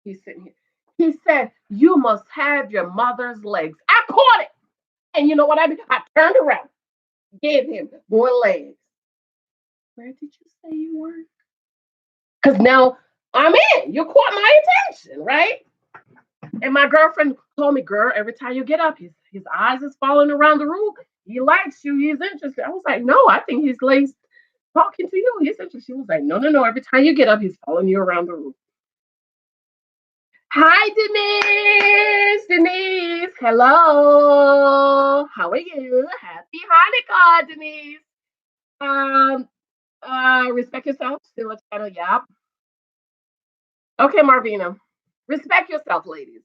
He's sitting here. He said, you must have your mother's legs. I caught it. And you know what I did? I turned around, gave him more legs. Where did you say you were? Because now I'm in. You caught my attention, right? And my girlfriend told me, girl, every time you get up, his eyes is falling around the room. He likes you. He's interested. I was like, no, I think he's like talking to you. He's interested. She was like, no, no, no. Every time you get up, he's following you around the room. Hi, Denise. Denise. Hello. How are you? Happy Hanukkah, Denise. Um, respect yourself. Still a channel. Yep. Okay, Marvina. Respect yourself, ladies.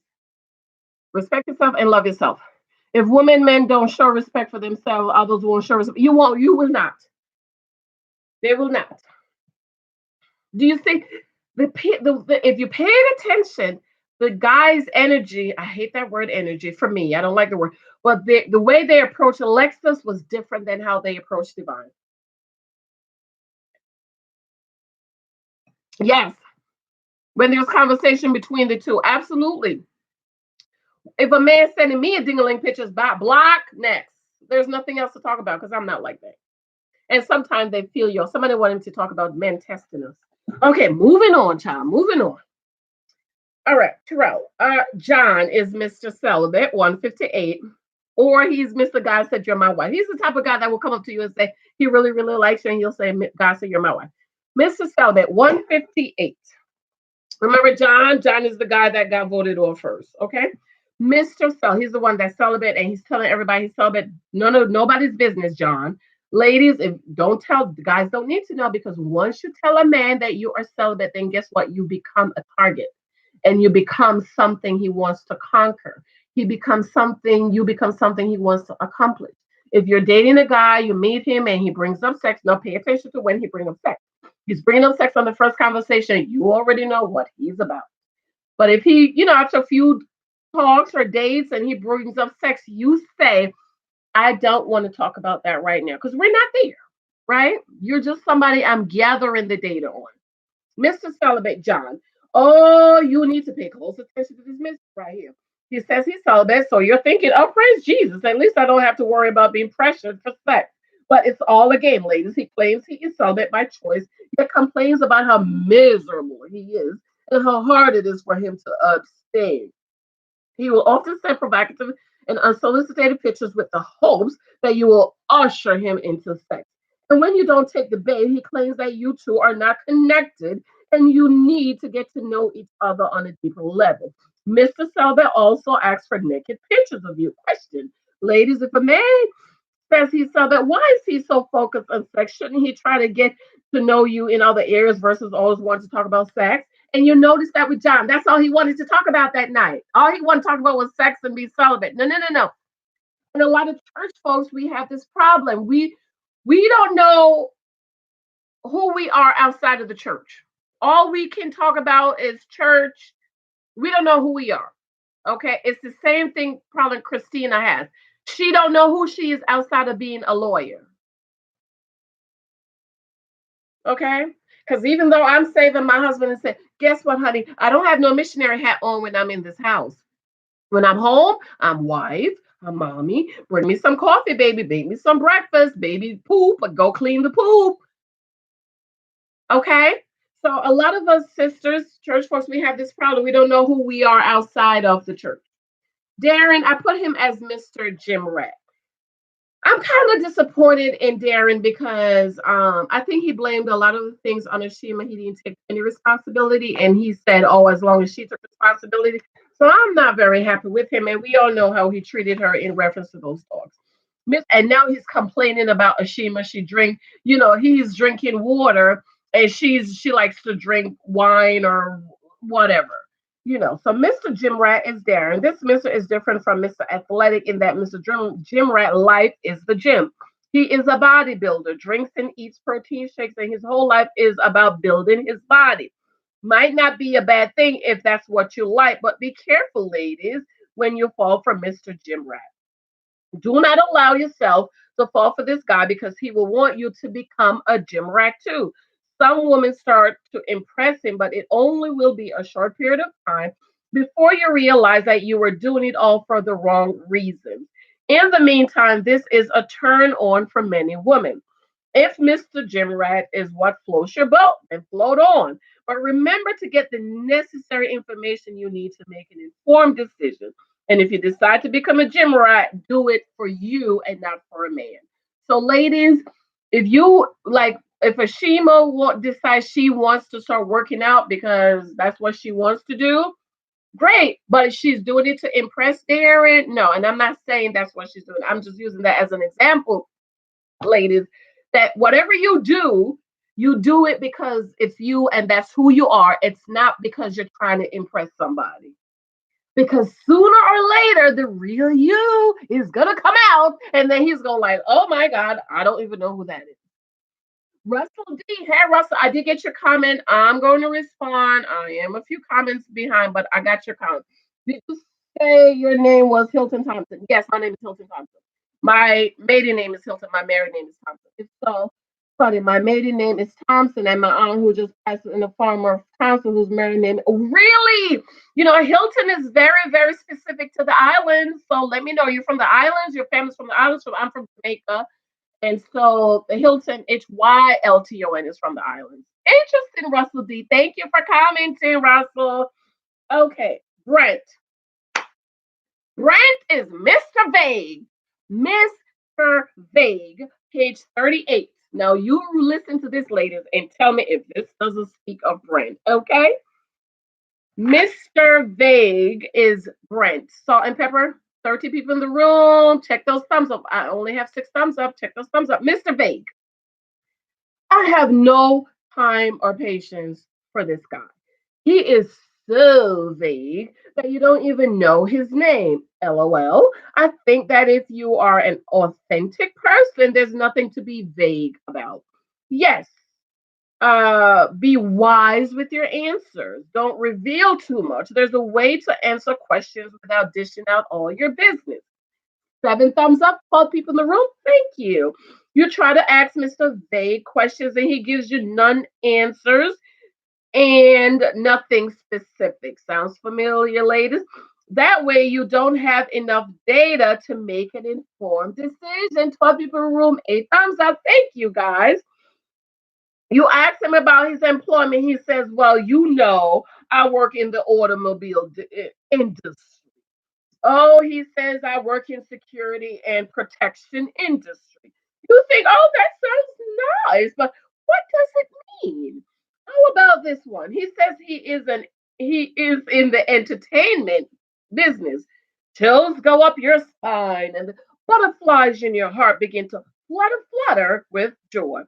Respect yourself and love yourself. If women, men don't show respect for themselves, others won't show respect. You won't. You will not. They will not. Do you see if you paid attention, the guy's energy? I hate that word energy for me. I don't like the word, but the way they approached Alexis was different than how they approached Divine. Yes, when there's conversation between the two, absolutely. If a man sending me a dingling pictures, block next. There's nothing else to talk about because I'm not like that. And sometimes they feel you. Somebody wanted to talk about men testing us. Okay, moving on, child. Moving on. All right, Terrell. John is Mr. Celibate, 158. Or he's Mr. God said you're my wife. He's the type of guy that will come up to you and say he really, really likes you, and he'll say, God said you're my wife. Mr. Celibate, 158. Remember John? John is the guy that got voted off first. Okay. Mr. He's the one that's celibate and he's telling everybody he's celibate. No, no, nobody's business, John. Ladies, if don't tell, guys don't need to know because once you tell a man that you are celibate, then guess what? You become a target and you become something he wants to conquer. You become something he wants to accomplish. If you're dating a guy, you meet him and he brings up sex, now pay attention to when he brings up sex. He's bringing up sex on the first conversation. You already know what he's about. But if he, after a few talks or dates and he brings up sex, you say, I don't want to talk about that right now because we're not there, right? You're just somebody I'm gathering the data on. Mr. Celibate John. Oh, you need to pay close attention to this Mr. right here. He says he's celibate, so you're thinking, oh, praise Jesus. At least I don't have to worry about being pressured for sex. But it's all a game, ladies. He claims he is celibate by choice, yet complains about how miserable he is and how hard it is for him to abstain. He will often send provocative and unsolicited pictures with the hopes that you will usher him into sex. And when you don't take the bait, he claims that you two are not connected and you need to get to know each other on a deeper level. Mr. Celibate also asks for naked pictures of you. Question. Ladies, if a man says he's celibate, why is he so focused on sex? Shouldn't he try to get to know you in other areas versus always wanting to talk about sex? And you notice that with John, that's all he wanted to talk about that night. All he wanted to talk about was sex and be celibate. No, no, no, no. And a lot of church folks, we have this problem. We don't know who we are outside of the church. All we can talk about is church. We don't know who we are. Okay, it's the same thing probably Christina has. She don't know who she is outside of being a lawyer. Okay, because even though I'm saving my husband and say, guess what, honey? I don't have no missionary hat on when I'm in this house. When I'm home, I'm wife, I'm mommy. Bring me some coffee, baby. Bake me some breakfast, baby. Poop, but go clean the poop. Okay. So a lot of us sisters, church folks, we have this problem. We don't know who we are outside of the church. Darrin, I put him as Mr. Jim Rat. I'm kind of disappointed in Darrin because I think he blamed a lot of the things on Ashima. He didn't take any responsibility, and he said, "Oh, as long as she took responsibility." So I'm not very happy with him, and we all know how he treated her in reference to those dogs. And now he's complaining about Ashima. He's drinking water, and she likes to drink wine or whatever. So Mr. Jim Rat is there. And this Mr. is different from Mr. Athletic in that Mr. Jim Rat life is the gym. He is a bodybuilder, drinks and eats protein shakes, and his whole life is about building his body. Might not be a bad thing if that's what you like, but be careful, ladies, when you fall for Mr. Jim Rat. Do not allow yourself to fall for this guy because he will want you to become a gym rat too. Some women start to impress him, but it only will be a short period of time before you realize that you were doing it all for the wrong reasons. In the meantime, this is a turn on for many women. If Mr. Jim Rat is what floats your boat, then float on. But remember to get the necessary information you need to make an informed decision. And if you decide to become a gym rat, do it for you and not for a man. So, ladies, if you like, if a decides she wants to start working out because that's what she wants to do, great. But she's doing it to impress Darrin. No, and I'm not saying that's what she's doing. I'm just using that as an example, ladies, that whatever you do it because it's you and that's who you are. It's not because you're trying to impress somebody. Because sooner or later, the real you is gonna come out, and then he's gonna like, oh my God, I don't even know who that is. Russell D. Hey, Russell, I did get your comment. I'm going to respond. I am a few comments behind, but I got your comment. Did you say your name was Hilton Thompson? Yes, my name is Hilton Thompson. My maiden name is Hilton. My married name is Thompson. It's so funny. My maiden name is Thompson, and my aunt who just passed in the farmer Thompson, whose married name. Oh, really? You know, Hilton is very, very specific to the islands. So let me know. You're from the islands. Your family's from the islands. So I'm from Jamaica. And so the Hilton, Hylton, is from the islands. Interesting, Russell D. Thank you for commenting, Russell. Okay, Brent. Brent is Mr. Vague. Mr. Vague, page 38. Now you listen to this, ladies, and tell me if this doesn't speak of Brent, okay? Mr. Vague is Brent. Salt and pepper, 30 people in the room. Check those thumbs up. I only have 6 thumbs up. Check those thumbs up. Mr. Vague. I have no time or patience for this guy. He is so vague that you don't even know his name. LOL. I think that if you are an authentic person, there's nothing to be vague about. Yes, be wise with your answers. Don't reveal too much. There's a way to answer questions without dishing out all your business. 7 thumbs up, 12 people in the room. Thank you. You try to ask Mr. Vague questions and he gives you none answers and nothing specific. Sounds familiar, ladies? That way you don't have enough data to make an informed decision. 12 people in the room, 8 thumbs up. Thank you, guys. You ask him about his employment. He says, well, I work in the automobile industry. Oh, he says, I work in security and protection industry. You think, oh, that sounds nice, but what does it mean? How about this one? He says he is in the entertainment business. Chills go up your spine and the butterflies in your heart begin to flutter with joy.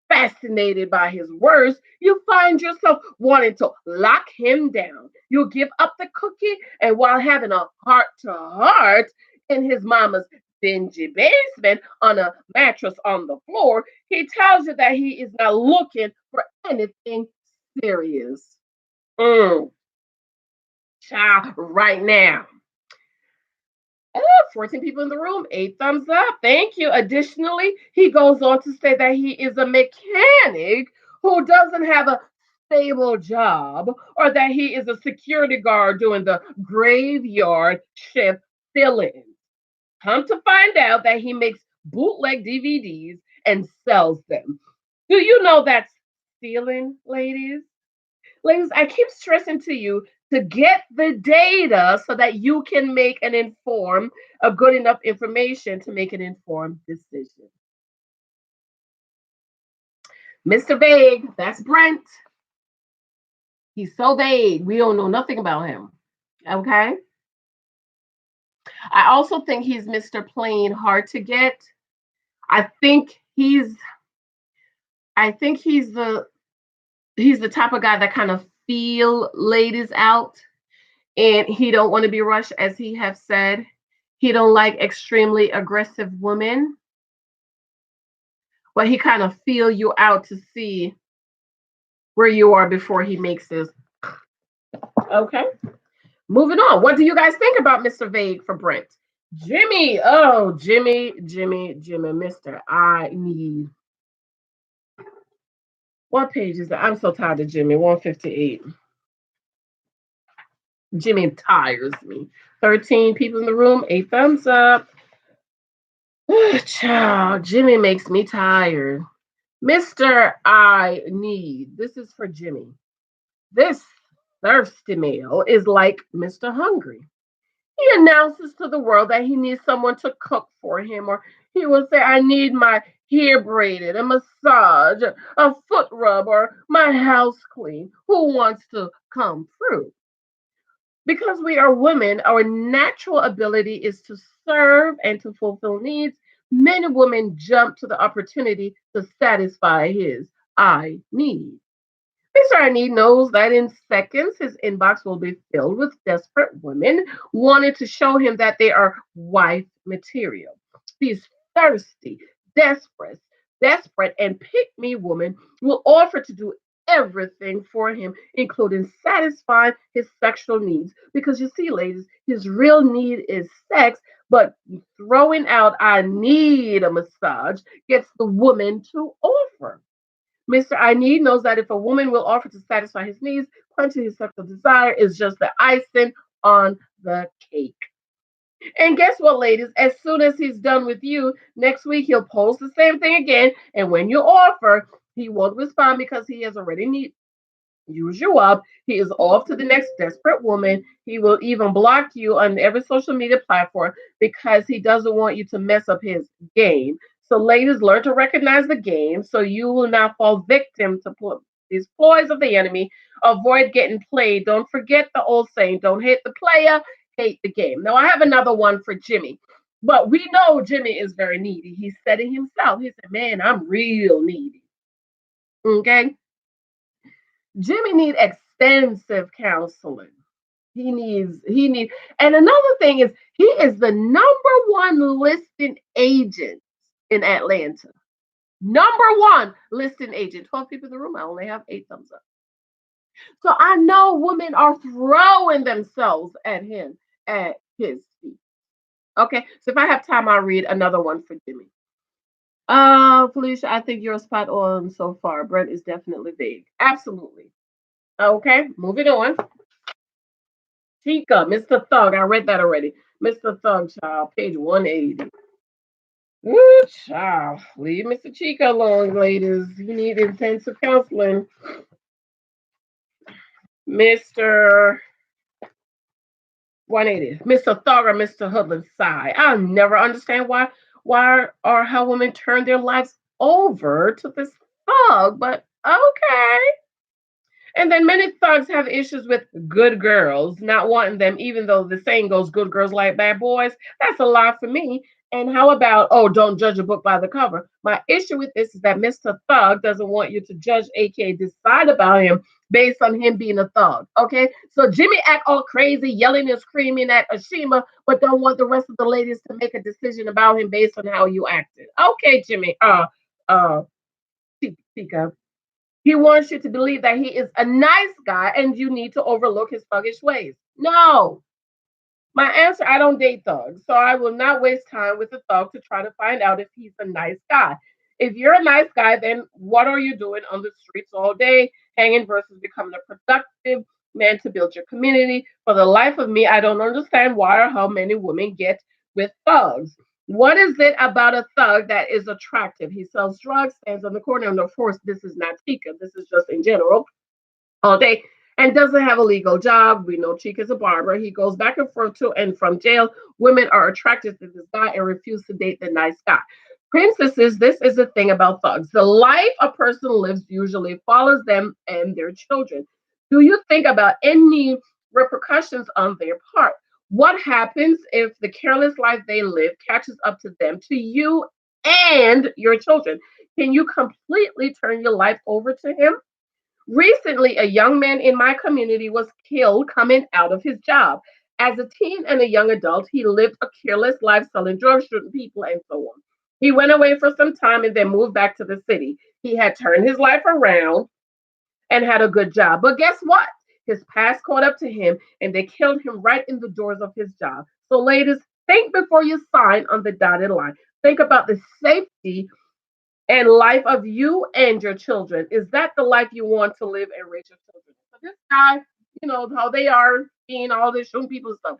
Fascinated by his words, you find yourself wanting to lock him down. You'll give up the cookie, and while having a heart to heart in his mama's dingy basement on a mattress on the floor, he tells you that he is not looking for anything serious. Child, right now. 14 people in the room, 8 thumbs up. Thank you. Additionally, he goes on to say that he is a mechanic who doesn't have a stable job or that he is a security guard doing the graveyard shift fill-in. Come to find out that he makes bootleg DVDs and sells them. Do you know that's stealing, ladies? Ladies, I keep stressing to you to get the data so that you can make a good enough information to make an informed decision. Mr. Vague, that's Brent. He's so vague. We don't know nothing about him. Okay. I also think he's Mr. Plain hard to get. I think he's the type of guy that kind of feel ladies out, and he don't want to be rushed, as he have said. He don't like extremely aggressive women, but he kind of feel you out to see where you are before he makes this. Okay, moving on. What do you guys think about Mr. Vague for Brent? Jimmy, oh, Jimmy, Mr. I need. What page is that? I'm so tired of Jimmy. 158. Jimmy tires me. 13 people in the room, 8 thumbs up. Child, Jimmy makes me tired. Mr. I need. This is for Jimmy. This thirsty male is like Mr. Hungry. He announces to the world that he needs someone to cook for him, or he will say, I need my hair braided, a massage, a foot rub, or my house clean. Who wants to come through? Because we are women, our natural ability is to serve and to fulfill needs. Men and women jump to the opportunity to satisfy his I need. Mr. I need knows that in seconds his inbox will be filled with desperate women wanting to show him that they are wife material. These thirsty, desperate, desperate, and pick me women will offer to do everything for him, including satisfying his sexual needs. Because you see, ladies, his real need is sex, but throwing out, I need a massage, gets the woman to offer. Mr. I Need knows that if a woman will offer to satisfy his needs, quenching his sexual desire is just the icing on the cake. And guess what, ladies? As soon as he's done with you, next week he'll post the same thing again. And when you offer, he won't respond because he has already use you up. He is off to the next desperate woman. He will even block you on every social media platform because he doesn't want you to mess up his game. So, ladies, learn to recognize the game so you will not fall victim to these ploys of the enemy. Avoid getting played. Don't forget the old saying, don't hate the player, hate the game. Now, I have another one for Jimmy. But we know Jimmy is very needy. He said it himself. He said, man, I'm real needy. Okay. Jimmy needs extensive counseling. He needs, and another thing is he is the number one listing agent in Atlanta. Number one listing agent. 12 people in the room. I only have 8 thumbs up. So I know women are throwing themselves at him at his feet. Okay. So if I have time, I'll read another one for Jimmy. Felicia, I think you're spot on so far. Brent is definitely vague. Absolutely. Okay, moving on. Chica, Mr. Thug. I read that already. Mr. Thug, child, page 180. Ooh, child. Leave Mr. Chica alone, ladies. You need intensive counseling. Mr. 180. Mr. Thug or Mr. Hoodlum sigh. I never understand why or how women turn their lives over to this thug, but okay. And then many thugs have issues with good girls, not wanting them, even though the saying goes, good girls like bad boys. That's a lie for me. And how about, oh, don't judge a book by the cover? My issue with this is that Mr. Thug doesn't want you to judge, aka decide about him based on him being a thug. Okay. So Jimmy act all crazy, yelling and screaming at Ashima, but don't want the rest of the ladies to make a decision about him based on how you acted. Okay, Jimmy. Uh, Tika. He wants you to believe that he is a nice guy and you need to overlook his thuggish ways. No. My answer, I don't date thugs, so I will not waste time with a thug to try to find out if he's a nice guy. If you're a nice guy, then what are you doing on the streets all day, hanging versus becoming a productive man to build your community? For the life of me, I don't understand why or how many women get with thugs. What is it about a thug that is attractive? He sells drugs, stands on the corner, and of course, this is not Tika. This is just in general all day and doesn't have a legal job. We know Chica's a barber. He goes back and forth to and from jail. Women are attracted to this guy and refuse to date the nice guy. Princesses, this is the thing about thugs. The life a person lives usually follows them and their children. Do you think about any repercussions on their part? What happens if the careless life they live catches up to them, to you and your children? Can you completely turn your life over to him? Recently, a young man in my community was killed coming out of his job. As a teen and a young adult, he lived a careless life selling drugs, shooting people, and so on. He went away for some time and then moved back to the city. He had turned his life around and had a good job. But guess what? His past caught up to him and they killed him right in the doors of his job. So, ladies, think before you sign on the dotted line. Think about the safety and life of you and your children. Is that the life you want to live and raise your children? So this guy, you know how they are being all this shooting people and stuff.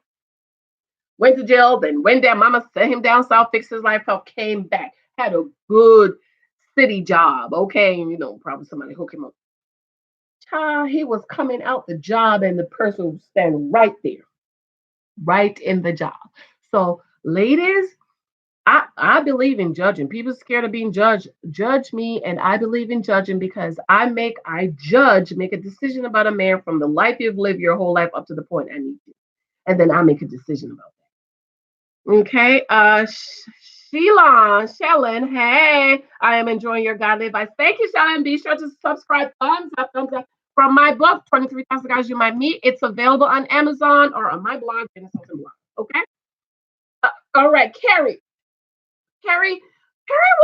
Went to jail, then went down. Mama sent him down south, fixed his life up, came back, had a good, city job. Okay, and probably somebody hook him up. Child, he was coming out the job, and the person was standing right there, right in the job. So, ladies, I believe in judging. People scared of being judged. Judge me, and I believe in judging because I judge, make a decision about a man from the life you've lived your whole life up to the point I need to, and then I make a decision about that. Okay, Shellin, hey, I am enjoying your godly advice. Thank you, Shellin. Be sure to subscribe. Thumbs up. From my book, 23,000 Guys You Might Meet. It's available on Amazon or on my blog, Janice Hylton blog. Okay. All right, Carrie. Carrie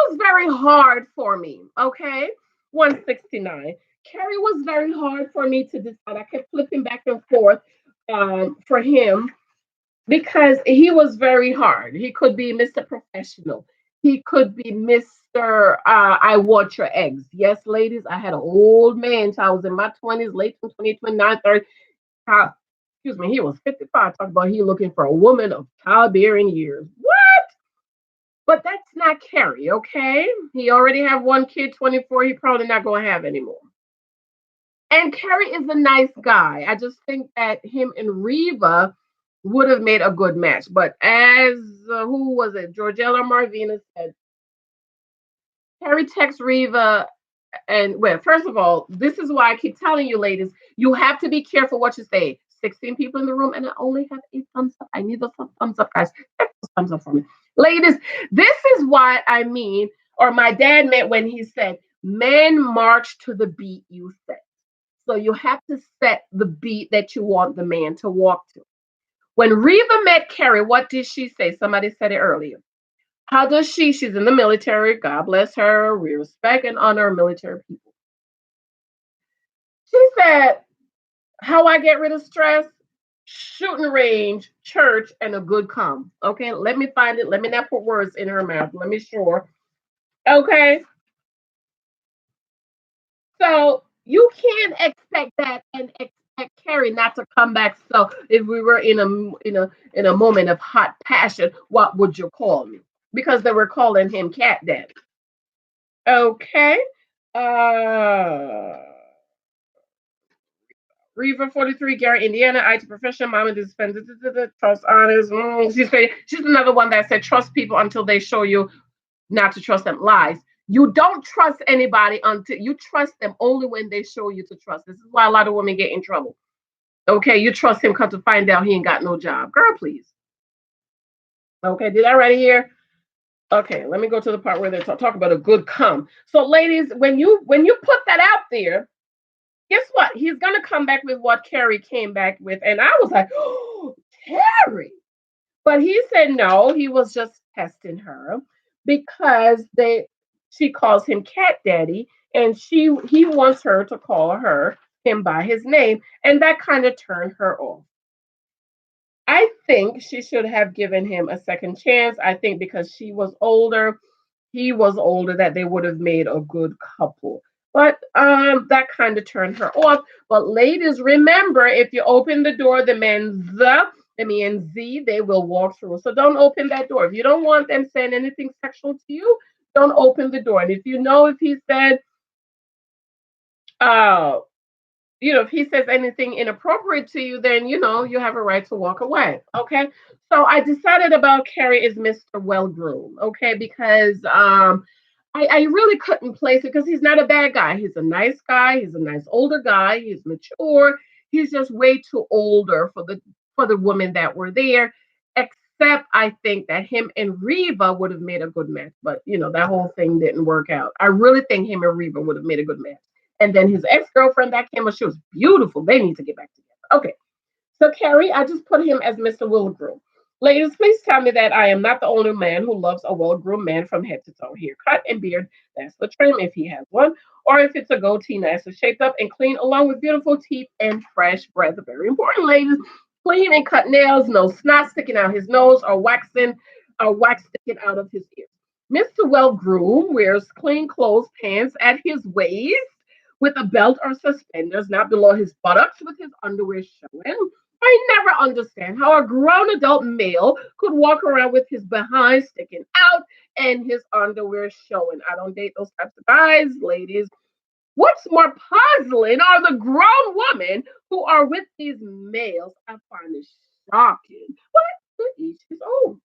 was very hard for me. Okay. 169. Carrie was very hard for me to decide. I kept flipping back and forth for him because he was very hard. He could be Mr. Professional. He could be Mr. I want your eggs. Yes, ladies, I had an old man. I was in my 20s, late 20, 29, 30. Excuse me, he was 55. Talk about he looking for a woman of childbearing years. What? But that's not Carrie, okay? He already have one kid, 24. He probably not going to have anymore. And Carrie is a nice guy. I just think that him and Reva would have made a good match. But as who was it? Georgella Marvina said, Carrie texts Reva. And well, first of all, this is why I keep telling you, ladies, you have to be careful what you say. 16 people in the room, and I only have 8 thumbs up. I need those thumbs up, guys. Thumbs up for me. Ladies, this is what I mean, or my dad meant when he said, men march to the beat you set. So you have to set the beat that you want the man to walk to. When Reva met Carrie, what did she say? Somebody said it earlier. How does she? She's in the military. God bless her. We respect and honor military people. She said, how I get rid of stress? Shooting range, church, and a good come. Okay, let me find it. Let me not put words in her mouth. Let me sure. Okay. So you can't expect that and expect Carrie not to come back. So if we were in a moment of hot passion, what would you call me? Because they were calling him Cat Daddy. Okay. Uh Reaver 43, Gary, Indiana, IT professional, mama dispense, trust honest. She's another one that said trust people until they show you not to trust them. Lies. You don't trust anybody until you trust them only when they show you to trust. This is why a lot of women get in trouble. Okay, you trust him, come to find out he ain't got no job. Girl, please. Okay, did I right here? Okay, let me go to the part where they talk about a good come. So, ladies, when you put that out there, guess what? He's gonna come back with what Carrie came back with, and I was like, "Oh, Carrie!" But he said no. He was just testing her because she calls him Cat Daddy, and he wants her to call him by his name, and that kind of turned her off. I think she should have given him a second chance. I think because she was older, he was older, that they would have made a good couple. But that kind of turned her off. But ladies, remember, if you open the door, the man Z, they will walk through. So don't open that door. If you don't want them saying anything sexual to you, don't open the door. And if he said, uh, if he says anything inappropriate to you, then you have a right to walk away. Okay. So I decided about Carrie is Mr. Well-groomed. Okay, because I really couldn't place it because he's not a bad guy. He's a nice guy. He's a nice older guy. He's mature. He's just way too older for the women that were there. Except I think that him and Reva would have made a good match, but that whole thing didn't work out. I really think him and Reva would have made a good match. And then his ex-girlfriend that came, she was beautiful. They need to get back together. Okay. So Carrie, I just put him as Mr. Well-groomed. Ladies, please tell me that I am not the only man who loves a well-groomed man from head to toe. Haircut and beard, that's the trim if he has one. Or if it's a goatee, nicely shaped up and clean, along with beautiful teeth and fresh breath. Very important, ladies. Clean and cut nails, no snot sticking out his nose or wax sticking out of his ears. Mr. Well-groomed wears clean clothes, pants at his waist, with a belt or suspenders, not below his buttocks, with his underwear showing. I never understand how a grown adult male could walk around with his behind sticking out and his underwear showing. I don't date those types of guys, ladies. What's more puzzling are the grown women who are with these males. I find it shocking. But to each his own.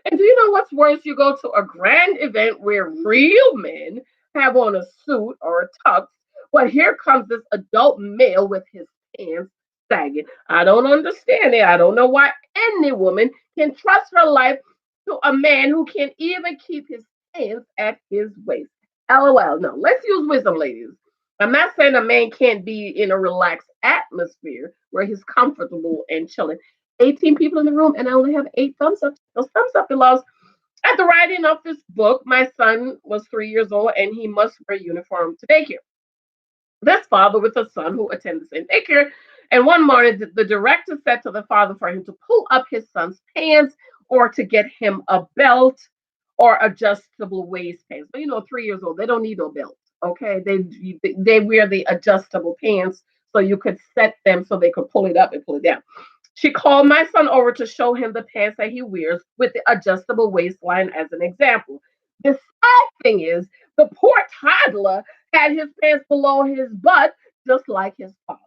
And do you know what's worse? You go to a grand event where real men have on a suit or a tux, but here comes this adult male with his pants sagging. I don't understand it. I don't know why any woman can trust her life to a man who can't even keep his pants at his waist. LOL. No, let's use wisdom, ladies. I'm not saying a man can't be in a relaxed atmosphere where he's comfortable and chilling. 18 people in the room, and I only have 8 thumbs up. Those thumbs up belongs. At the writing of this book, my son was 3 years old and he must wear uniform to daycare. This father with a son who attended the same daycare. And one morning, the director said to the father for him to pull up his son's pants or to get him a belt or adjustable waist pants. But 3 years old, they don't need no belt. Okay, they wear the adjustable pants so you could set them so they could pull it up and pull it down. She called my son over to show him the pants that he wears with the adjustable waistline as an example. The sad thing is, the poor toddler had his pants below his butt, just like his father.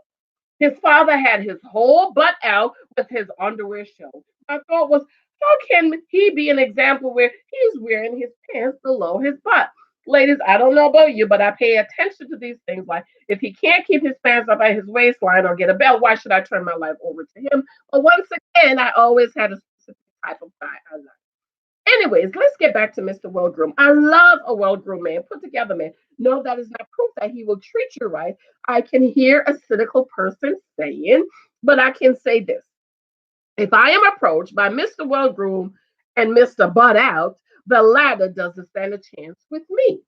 His father had his whole butt out with his underwear showing. My thought was, how can he be an example where he's wearing his pants below his butt? Ladies, I don't know about you, but I pay attention to these things. Like, if he can't keep his pants up at his waistline or get a belt, why should I turn my life over to him? But once again, I always had a specific type of guy I like. Anyways, let's get back to Mr. Well-groomed. I love a well-groomed man, put together man. No, that is not proof that he will treat you right. I can hear a cynical person saying, but I can say this. If I am approached by Mr. Well-groomed and Mr. Butt Out, the latter doesn't stand a chance with me.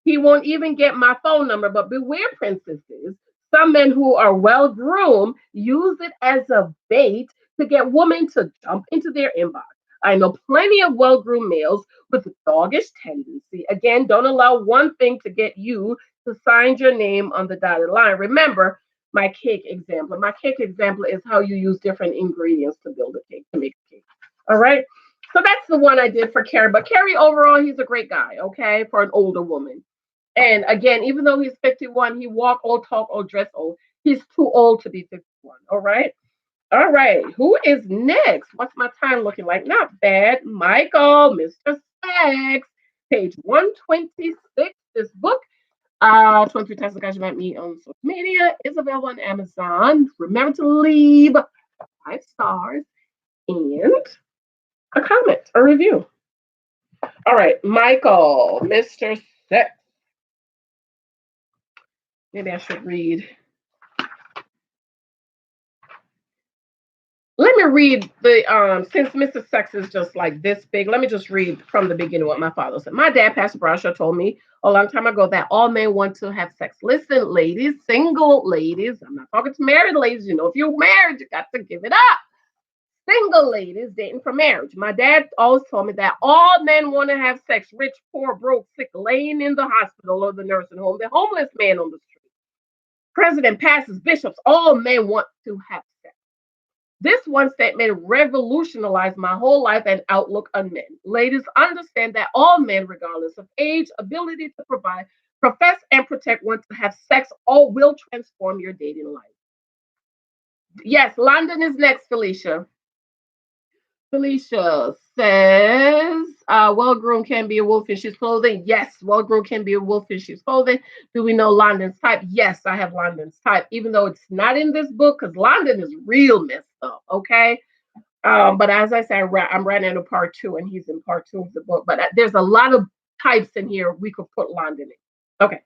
He won't even get my phone number, but beware, princesses. Some men who are well groomed use it as a bait to get women to jump into their inbox. I know plenty of well groomed males with doggish tendency. Again, don't allow one thing to get you to sign your name on the dotted line. Remember my cake example. My cake example is how you use different ingredients to build a cake, to make a cake. All right. So that's the one I did for Carrie. But Carrie, overall, he's a great guy, okay, for an older woman. And again, even though he's 51, he walk old, talk old, dress old. He's too old to be 51. All right. All right. Who is next? What's my time looking like? Not bad. Michael, Mr. Sex, page 126. This book, 23 times the guys you met me on social media, is available on Amazon. Remember to leave 5 stars and a comment, a review. All right, Michael, Mr. Sex. Maybe I should read. Let me read the since Mr. Sex is just like this big, let me just read from the beginning what my father said. My dad, Pastor Brasha, told me a long time ago that all men want to have sex. Listen, ladies, single ladies, I'm not talking to married ladies. If you're married, you got to give it up. Single ladies dating for marriage. My dad always told me that all men want to have sex, rich, poor, broke, sick, laying in the hospital or the nursing home, the homeless man on the street. President, pastors, bishops, all men want to have sex. This one statement revolutionized my whole life and outlook on men. Ladies, understand that all men, regardless of age, ability to provide, profess, and protect, want to have sex, all will transform your dating life. Yes, London is next, Felicia. Felicia says, well-groomed can be a wolf in sheep's clothing. Yes, well-groomed can be a wolf in sheep's clothing. Do we know London's type? Yes, I have London's type, even though it's not in this book, because London is real messed up, okay? But as I said, I'm writing into part 2, and he's in part 2 of the book. But there's a lot of types in here we could put London in. Okay.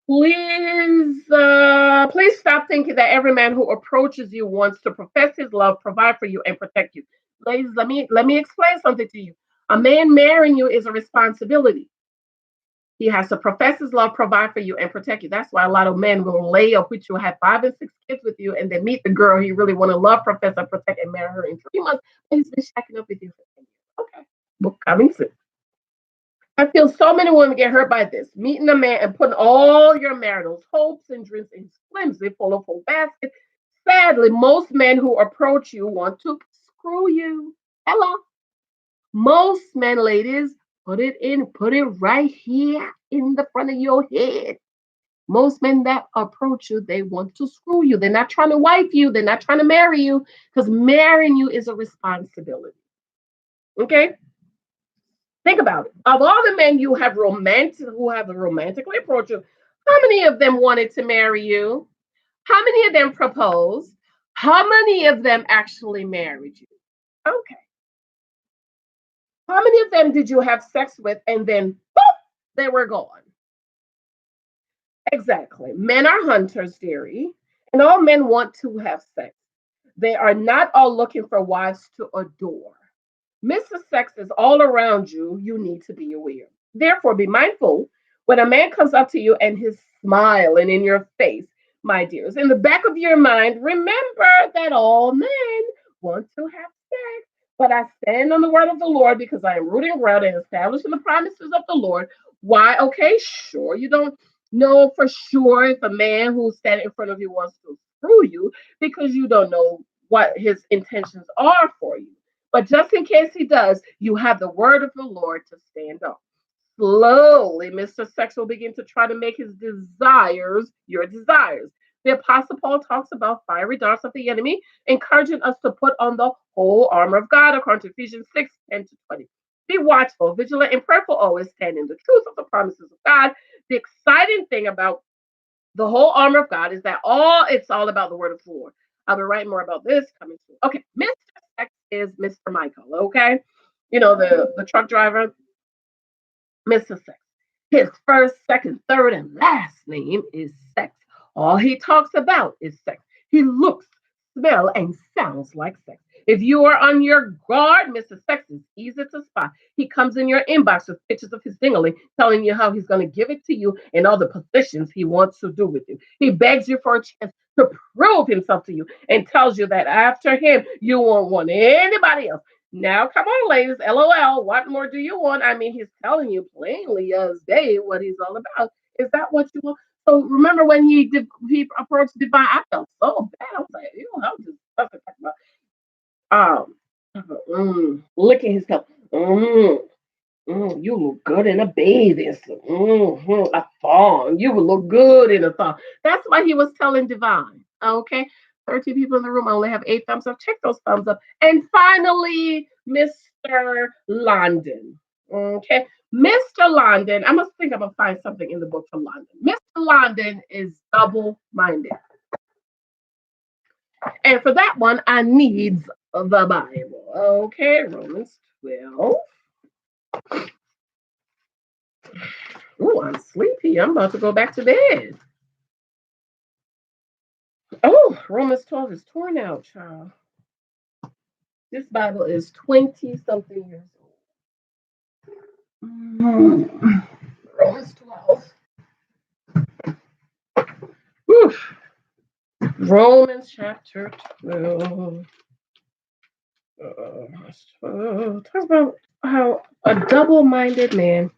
Please stop thinking that every man who approaches you wants to profess his love, provide for you, and protect you. Ladies, let me explain something to you. A man marrying you is a responsibility. He has to profess his love, provide for you, and protect you. That's why a lot of men will lay up with you, have 5 and 6 kids with you, and then meet the girl he really want to love, profess, and protect, and marry her in 3 months. And he's been shacking up with you for 10 years. Okay, book coming soon. I feel so many women get hurt by this. Meeting a man and putting all your marital hopes and dreams in flimsy, full of whole baskets. Sadly, most men who approach you want to screw you. Hello. Most men, ladies, put it right here in the front of your head. Most men that approach you, they want to screw you. They're not trying to wife you. They're not trying to marry you because marrying you is a responsibility. Okay? Think about it. Of all the men you have romantically approached you, how many of them wanted to marry you? How many of them proposed? How many of them actually married you? Okay. How many of them did you have sex with and then boop, they were gone? Exactly. Men are hunters, dearie, and all men want to have sex. They are not all looking for wives to adore. Mr. Sex is all around you. You need to be aware. Therefore, be mindful when a man comes up to you and he's smiling in your face, my dears. In the back of your mind, remember that all men want to have sex. But I stand on the word of the Lord because I am rooting ground and establishing the promises of the Lord. Why? Okay, sure. You don't know for sure if a man who's standing in front of you wants to screw you because you don't know what his intentions are for you. But just in case he does, you have the word of the Lord to stand on. Slowly, Mr. Sex will begin to try to make his desires your desires. The Apostle Paul talks about fiery darts of the enemy, encouraging us to put on the whole armor of God, according to Ephesians 6:10-20. Be watchful, vigilant, and prayerful, always stand in the truth of the promises of God. The exciting thing about the whole armor of God is that it's all about the word of the Lord. I'll be writing more about this coming soon. Okay, Mr. Sex is Mr. Michael, okay? You know, the truck driver, Mr. Sex. His first, second, third, and last name is Sex. All he talks about is sex. He looks, smells, and sounds like sex. If you are on your guard, Mr. Sex is easy to spot. He comes in your inbox with pictures of his dingling, telling you how he's going to give it to you and all the positions he wants to do with you. He begs you for a chance to prove himself to you and tells you that after him, you won't want anybody else. Now, come on, ladies. LOL. What more do you want? I mean, he's telling you plainly as day what he's all about. Is that what you want? So remember when he approached Divine, I felt so bad. I was like, you know, I was just talking about licking his cup. You look good in a bathing suit. A thong. You would look good in a thong. That's why he was telling Divine. Okay. 13 people in the room. I only have 8 thumbs up. Check those thumbs up. And finally, Mr. London. Okay. Mr. London. I must think I'm going to find something in the book for London. Mr. London is double minded. And for that one, I need the Bible. Okay. Romans 12. Oh, I'm sleepy. I'm about to go back to bed. Oh, Romans 12 is torn out, child. This Bible is 20 something years old. Romans 12. Oof. Romans chapter 12. Talk about how a double minded man.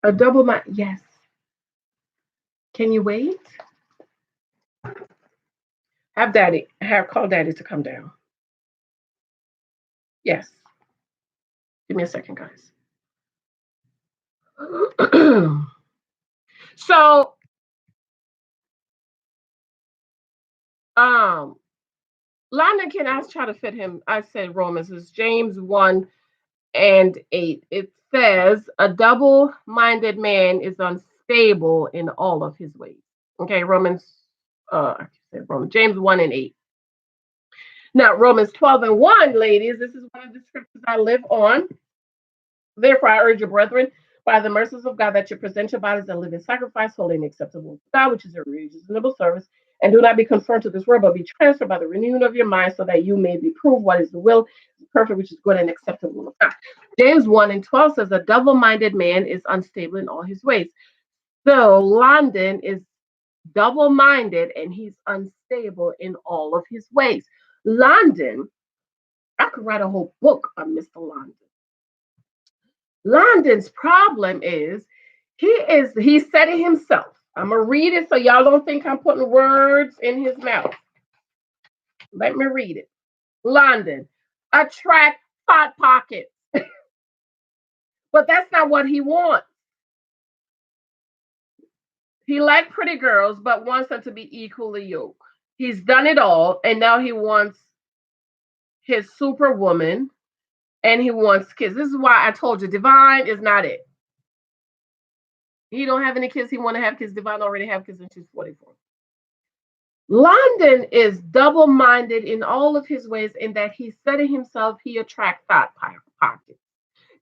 A double mind. Yes. Can you wait? Call daddy to come down. Yes. Give me a second, guys. So, London can I try to fit him? I said Romans is James 1:8. It says a double-minded man is unstable in all of his ways. Okay, I said Romans, James 1:8. Now, Romans 12:1, ladies, this is one of the scriptures I live on. Therefore, I urge you, brethren, by the mercies of God, that you present your bodies a living sacrifice, holy and acceptable to God, which is your reasonable service. And do not be conformed to this world, but be transferred by the renewing of your mind, so that you may be proved what is the will, perfect, which is good and acceptable of God. James 1:12 says, a double-minded man is unstable in all his ways. So London is double-minded and he's unstable in all of his ways. London, I could write a whole book on Mr. London. London's problem is He said it himself. I'm gonna read it so y'all don't think I'm putting words in his mouth. Let me read it. London, attract hot pockets. But that's not what he wants. He liked pretty girls, but wants them to be equally yoked. He's done it all, and now he wants his superwoman, and he wants kids. This is why I told you, Divine is not it. He don't have any kids. He want to have kids. Divine already have kids, and she's 44. London is double-minded in all of his ways, in that he said it himself, he attracts thought pockets.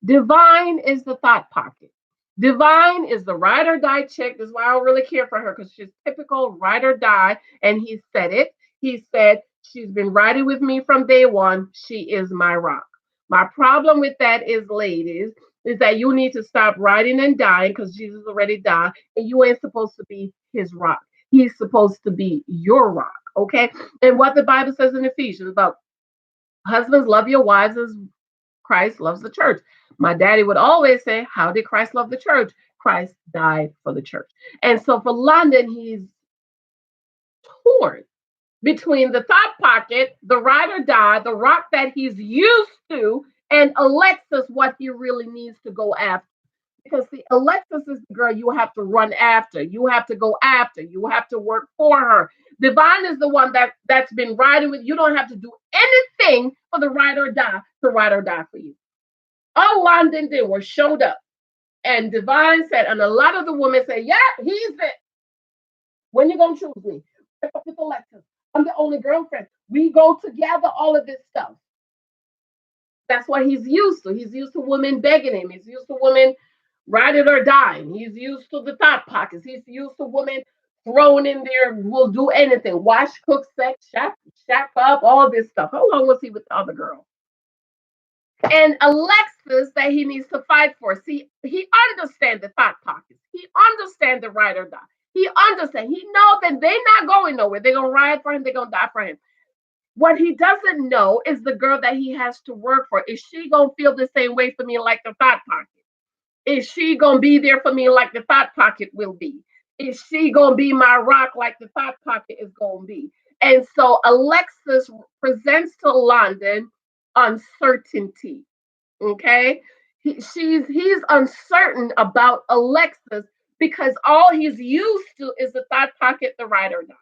Divine is the thought pocket. Divine is the ride or die chick. This is why I don't really care for her, because she's typical ride or die. And he said it. He said, she's been riding with me from day one. She is my rock. My problem with that is, ladies, is that you need to stop riding and dying, because Jesus already died, and you ain't supposed to be his rock. He's supposed to be your rock. Okay. And what the Bible says in Ephesians about husbands, love your wives as Christ loves the church. My daddy would always say, how did Christ love the church? Christ died for the church. And so for London, he's torn between the thought pocket, the ride or die, the rock that he's used to, and Alexis, what he really needs to go after. Because see, Alexis is the girl you have to run after. You have to go after. You have to work for her. Divine is the one that's been riding with. You don't have to do anything for the ride or die to ride or die for you. All London did was showed up. And Divine said, and a lot of the women say, yeah, he's it. When you gonna choose me? Break up with Alexis. I'm the only girlfriend. We go together, all of this stuff. That's what he's used to. He's used to women begging him. He's used to women riding or dying. He's used to the thought pockets. He's used to women thrown in there, will do anything. Wash, cook, sex, shack up, all this stuff. How long was he with the other girl? And Alexis that he needs to fight for. See, he understands the thought pockets. He understands the ride or die. He understands. He knows that they're not going nowhere. They're going to ride for him. They're going to die for him. What he doesn't know is the girl that he has to work for. Is she going to feel the same way for me like the thought pocket? Is she going to be there for me like the thought pocket will be? Is she going to be my rock like the thought pocket is going to be? And so Alexis presents to London uncertainty. Okay. He's uncertain about Alexis because all he's used to is the thought pocket, the ride or die.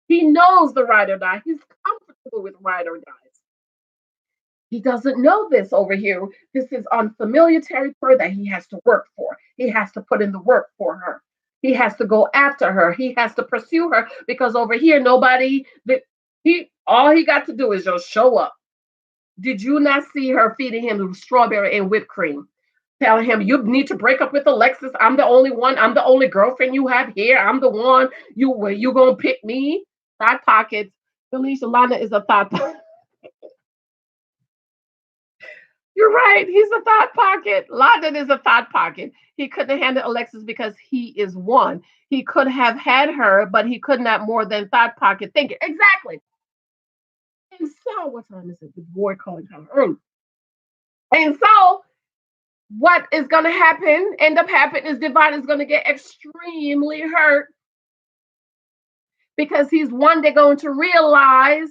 He knows the ride or die. He's comfortable with ride or dies. He doesn't know this over here. This is unfamiliar territory that he has to work for. He has to put in the work for her. He has to go after her. He has to pursue her because over here, nobody that he all he got to do is just show up. Did you not see her feeding him strawberry and whipped cream? Telling him, you need to break up with Alexis. I'm the only one. I'm the only girlfriend you have here. I'm the one. You gonna pick me? Thought pockets. Felicia Lana is a thought pocket. You're right. He's a thought pocket. London is a thought pocket. He couldn't handle Alexis because he is one. He could have had her, but he could not more than thought pocket thinking. Exactly. And so, what time is it? The boy calling kind of early. And so, what is going to happen, end up happening, is Divine is going to get extremely hurt because he's one day going to realize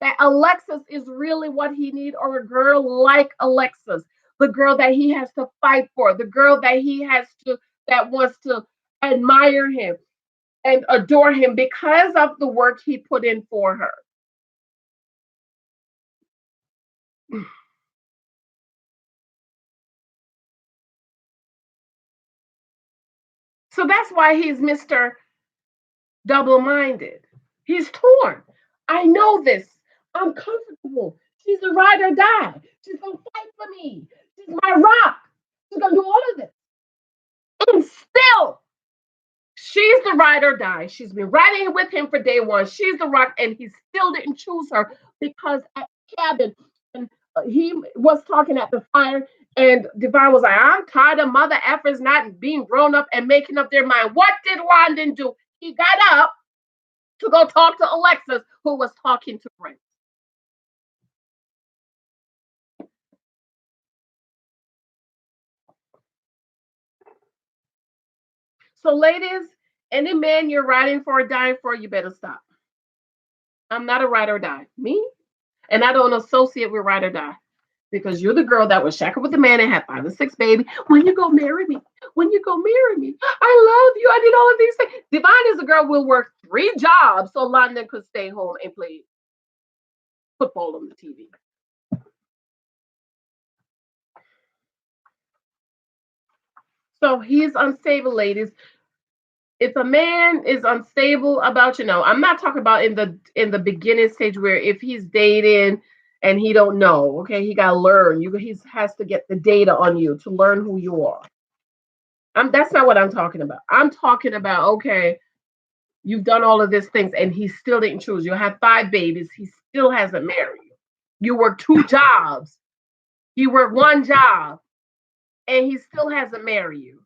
that Alexis is really what he needs, or a girl like Alexis, the girl that he has to fight for, the girl that he has to, that wants to admire him and adore him because of the work he put in for her. So that's why he's Mr. Double minded. He's torn. I know this. I'm comfortable. She's a ride or die. She's going to fight for me. She's my rock. She's going to do all of this. And still, she's the ride or die. She's been riding with him for day one. She's the rock, and he still didn't choose her because at the cabin, and he was talking at the fire, and Divine was like, I'm tired of mother effers not being grown up and making up their mind. What did London do? He got up to go talk to Alexis, who was talking to Brent. So, ladies, any man you're riding for or dying for, you better stop. I'm not a ride or die. Me? And I don't associate with ride or die. Because you're the girl that was shackled with the man and had 5 or 6 babies. When you go marry me, when you go marry me, I love you. I did all of these things. Divine is a girl will work 3 jobs so London could stay home and play football on the TV. So he's unstable, ladies. If a man is unstable about, I'm not talking about in the beginning stage where if he's dating and he don't know, okay, he gotta learn. He has to get the data on you to learn who you are. That's not what I'm talking about. I'm talking about, okay, you've done all of these things and he still didn't choose. You have 5 babies. He still hasn't married you. You work 2 jobs. He worked 1 job and he still hasn't married you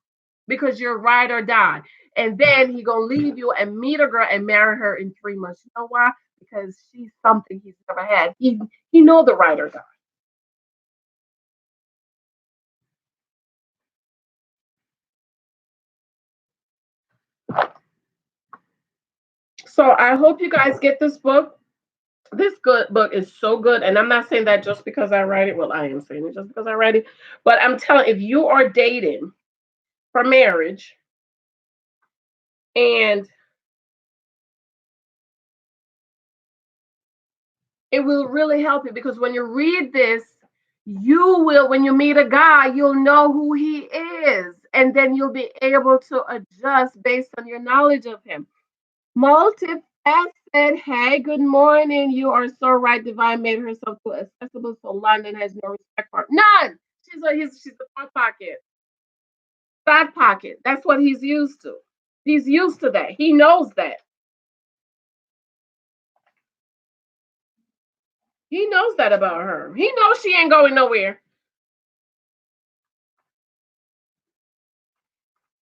because you're ride or die. And then he gonna leave you and meet a girl and marry her in 3 months. You know why? Because she's something he's never had. He know the ride or die. So I hope you guys get this book. This good book is so good, and I'm not saying that just because I write it. Well, I am saying it just because I write it, but I'm telling, if you are dating for marriage and it will really help you, because when you read this, you will, when you meet a guy, you'll know who he is, and then you'll be able to adjust based on your knowledge of him. Multifaceted. Hey, good morning. You are so right. Divine made herself too accessible, so London has no respect for her. None. She's a front pocket. Side pocket. That's what he's used to. He's used to that. He knows that. He knows that about her. He knows she ain't going nowhere.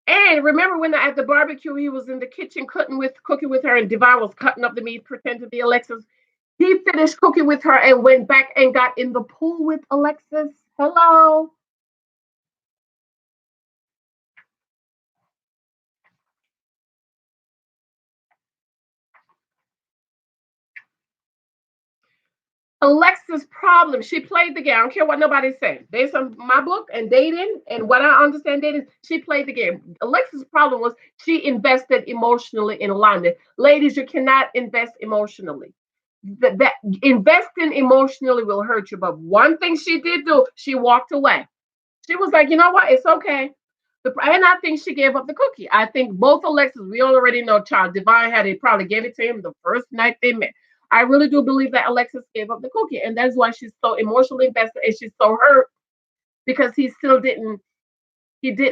And remember when at the barbecue he was in the kitchen cooking with her, and Divine was cutting up the meat, pretend to be Alexis. He finished cooking with her and went back and got in the pool with Alexis. Hello. Alexa's problem, she played the game. I don't care what nobody's saying. Based on my book and dating and what I understand dating, she played the game. Alexa's problem was she invested emotionally in London. Ladies, you cannot invest emotionally. That investing emotionally will hurt you. But one thing she did do, she walked away. She was like, you know what? It's okay. And I think she gave up the cookie. I think both Alexis, we already know Child Divine had it, probably gave it to him the first night they met. I really do believe that Alexis gave up the cookie. And that's why she's so emotionally invested and she's so hurt, because he didn't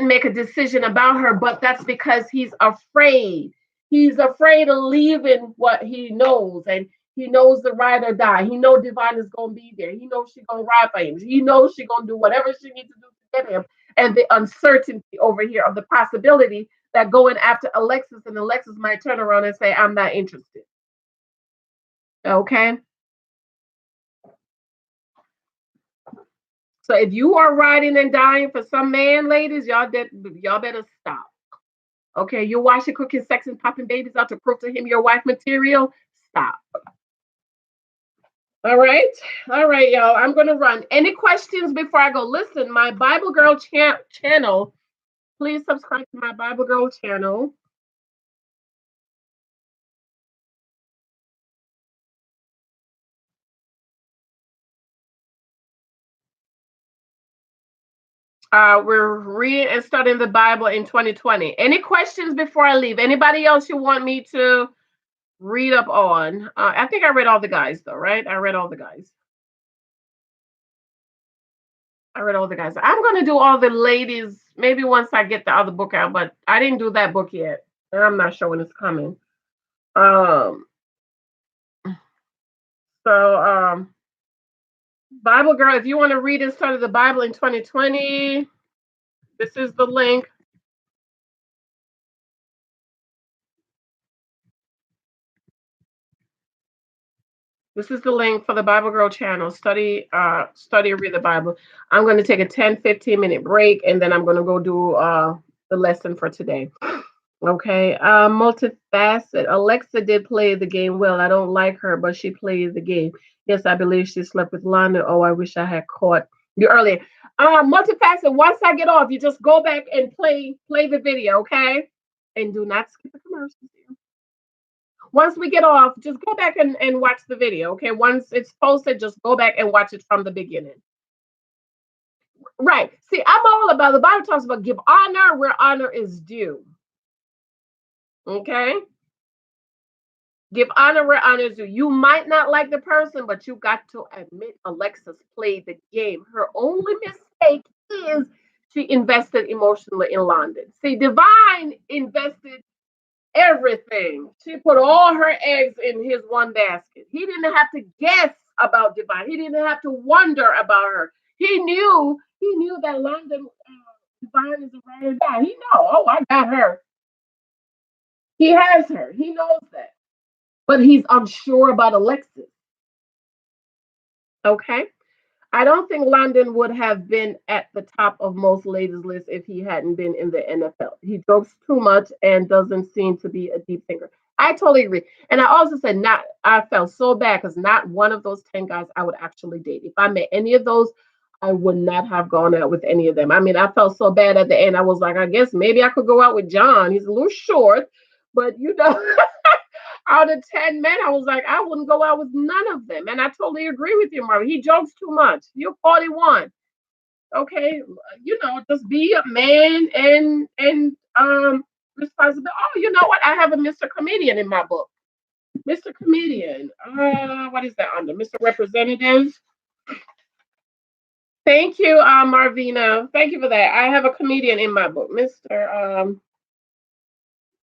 make a decision about her, but that's because he's afraid. He's afraid of leaving what he knows, and he knows the ride or die. He knows Divine is gonna be there. He knows she's gonna ride for him. He knows she's gonna do whatever she needs to do to get him. And the uncertainty over here of the possibility that going after Alexis and Alexis might turn around and say, "I'm not interested." Okay. So if you are riding and dying for some man, ladies, y'all better stop. Okay, you're washing, cooking, sexing, popping babies out to prove to him your wife material. Stop. All right. All right, y'all. I'm going to run. Any questions before I go? Listen, my Bible Girl channel, please subscribe to my Bible Girl channel. We're reading and studying the Bible in 2020. Any questions before I leave? Anybody else you want me to read up on? I think I read all the guys, though, right? I read all the guys. I read all the guys. I'm gonna do all the ladies maybe once I get the other book out, but I didn't do that book yet. And I'm not sure when it's coming. Um so Bible Girl, if you want to read and study the Bible in 2020, this is the link. This is the link for the Bible Girl channel. Study and read the Bible. I'm going to take a 10-15 minute break, and then I'm going to go do the lesson for today. Okay. Multifaceted. Alexa did play the game well. I don't like her, but she played the game. Yes, I believe she slept with London. Oh, I wish I had caught you earlier. Multifaceted. Once I get off, you just go back and play the video, okay? And do not skip the commercials. Once we get off, just go back and watch the video, okay? Once it's posted, just go back and watch it from the beginning. Right. See, I'm all about the Bible talks about give honor where honor is due. Okay? Give honor where honor is due. You might not like the person, but you got to admit Alexis played the game. Her only mistake is she invested emotionally in London. See, Divine invested everything. She put all her eggs in his one basket. He didn't have to guess about Divine. He didn't have to wonder about her. He knew that London Divine is a ride or die. He know. Oh, I got her. He has her. He knows that. But he's unsure about Alexis. Okay. I don't think London would have been at the top of most ladies' lists if he hadn't been in the NFL. He jokes too much and doesn't seem to be a deep thinker. I totally agree. And I also said not I felt so bad because not one of those 10 guys I would actually date. If I met any of those, I would not have gone out with any of them. I mean, I felt so bad at the end. I was like, I guess maybe I could go out with John. He's a little short, but out of 10 men, I was like, I wouldn't go out with none of them. And I totally agree with you, Marvin. He jokes too much. You're 41. Okay. Just be a man and responsible. Oh, you know what? I have a Mr. Comedian in my book. Mr. Comedian. What is that under? Mr. Representative. Thank you, Marvina. Thank you for that. I have a comedian in my book.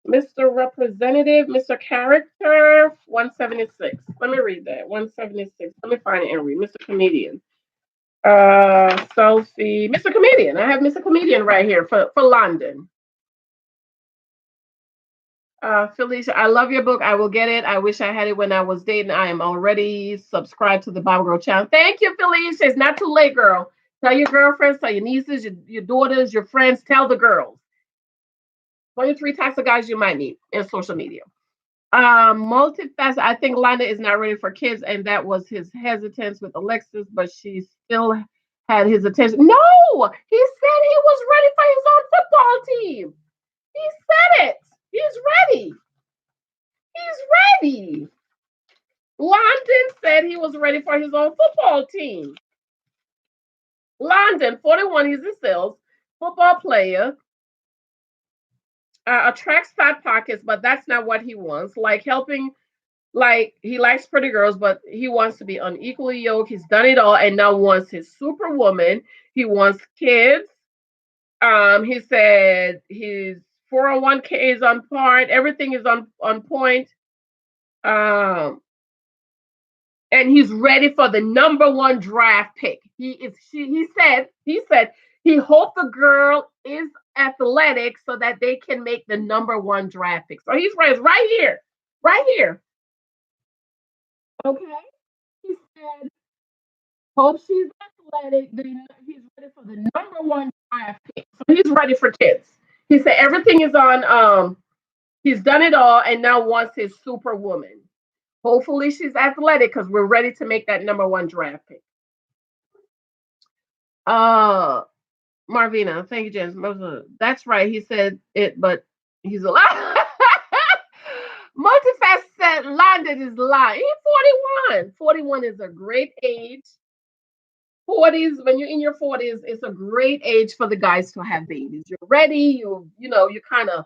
Mr. Representative, Mr. Character, 176. Let me read that. 176. Let me find it and read. Mr. Comedian. Selfie. Mr. Comedian. I have Mr. Comedian right here for London. Felicia, I love your book. I will get it. I wish I had it when I was dating. I am already subscribed to the Bible Girl channel. Thank you, Felicia. It's not too late, girl. Tell your girlfriends, tell your nieces, your daughters, your friends, tell the girls. 23 types of guys you might meet in social media. Multifaceted. I think Lana is not ready for kids, and that was his hesitance with Alexis, but she still had his attention. No, he said he was ready for his own football team. He said it. He's ready. He's ready. London said he was ready for his own football team. London, 41, he's a sales football player. Attracts fat pockets, but that's not what he wants. Like he likes pretty girls, but he wants to be unequally yoked. He's done it all and now wants his superwoman. He wants kids. He said his 401k is on point. Everything is on point. And he's ready for the number one draft pick. He said he hoped the girl is athletic so that they can make the number one draft pick. So he's right here. Right here. Okay. He said, hope she's athletic. He's ready for the number one draft pick. So he's ready for kids. He said everything is on he's done it all and now wants his superwoman. Hopefully she's athletic because we're ready to make that number one draft pick. Marvina, thank you, Janice. That's right. He said it, but he's a lot. Multifaceted London is lying. He's 41. 41 is a great age. 40s, when you're in your 40s, it's a great age for the guys to have babies. You're ready, you kind of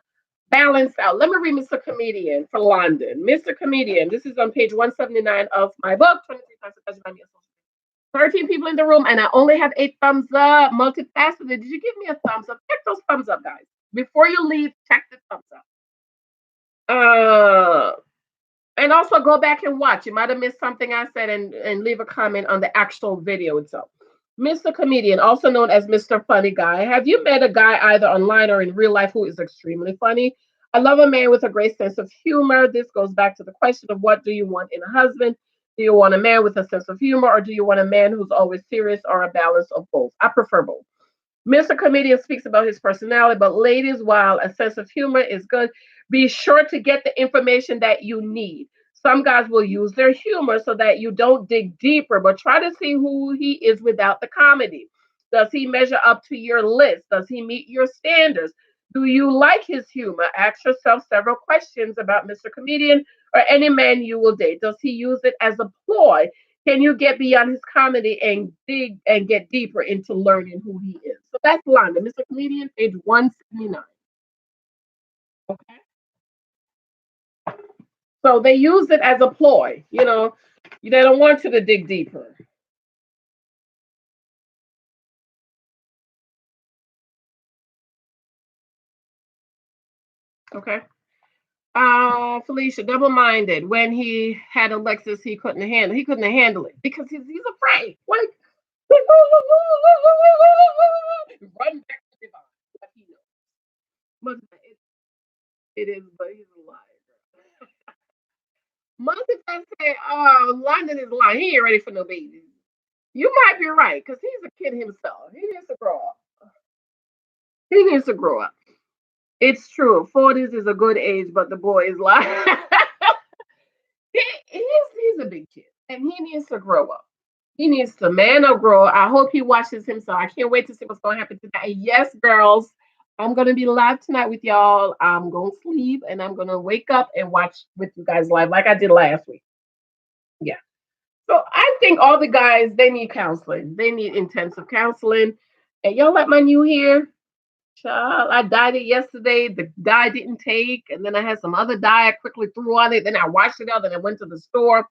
balance out. Let me read Mr. Comedian for London. Mr. Comedian, this is on page 179 of my book, 23 times to touch by me. 13 people in the room, and I only have 8 thumbs up. Multifaceted. Did you give me a thumbs up? Check those thumbs up, guys. Before you leave, check the thumbs up. And also go back and watch. You might have missed something I said and leave a comment on the actual video itself. Mr. Comedian, also known as Mr. Funny Guy. Have you met a guy either online or in real life who is extremely funny? I love a man with a great sense of humor. This goes back to the question of what do you want in a husband? Do you want a man with a sense of humor or do you want a man who's always serious or a balance of both? I prefer both. Mr. Comedian speaks about his personality, but ladies, while a sense of humor is good, be sure to get the information that you need. Some guys will use their humor so that you don't dig deeper, but try to see who he is without the comedy. Does he measure up to your list? Does he meet your standards? Do you like his humor? Ask yourself several questions about Mr. Comedian or any man you will date. Does he use it as a ploy? Can you get beyond his comedy and dig and get deeper into learning who he is? So that's London, Mr. Comedian, page 179. Okay. So they use it as a ploy, they don't want you to dig deeper. Okay. Felicia, double-minded. When he had Alexis, he couldn't handle it because he's afraid. Like run back to Devon. But he knows. But it is, but he's a liar. Most of us say, "Oh, London is lying. He ain't ready for no babies." You might be right because he's a kid himself. He needs to grow up. He needs to grow up. It's true. 40s is a good age, but the boy is lying. He's a big kid, and he needs to grow up. He needs to man up, grow up. I hope he watches himself. I can't wait to see what's going to happen tonight. Yes, girls, I'm going to be live tonight with y'all. I'm going to sleep, and I'm going to wake up and watch with you guys live like I did last week. Yeah. So I think all the guys, they need counseling. They need intensive counseling. And y'all like my new hair? Child, I dyed it yesterday. The dye didn't take. And then I had some other dye I quickly threw on it. Then I washed it out. Then I went to the store.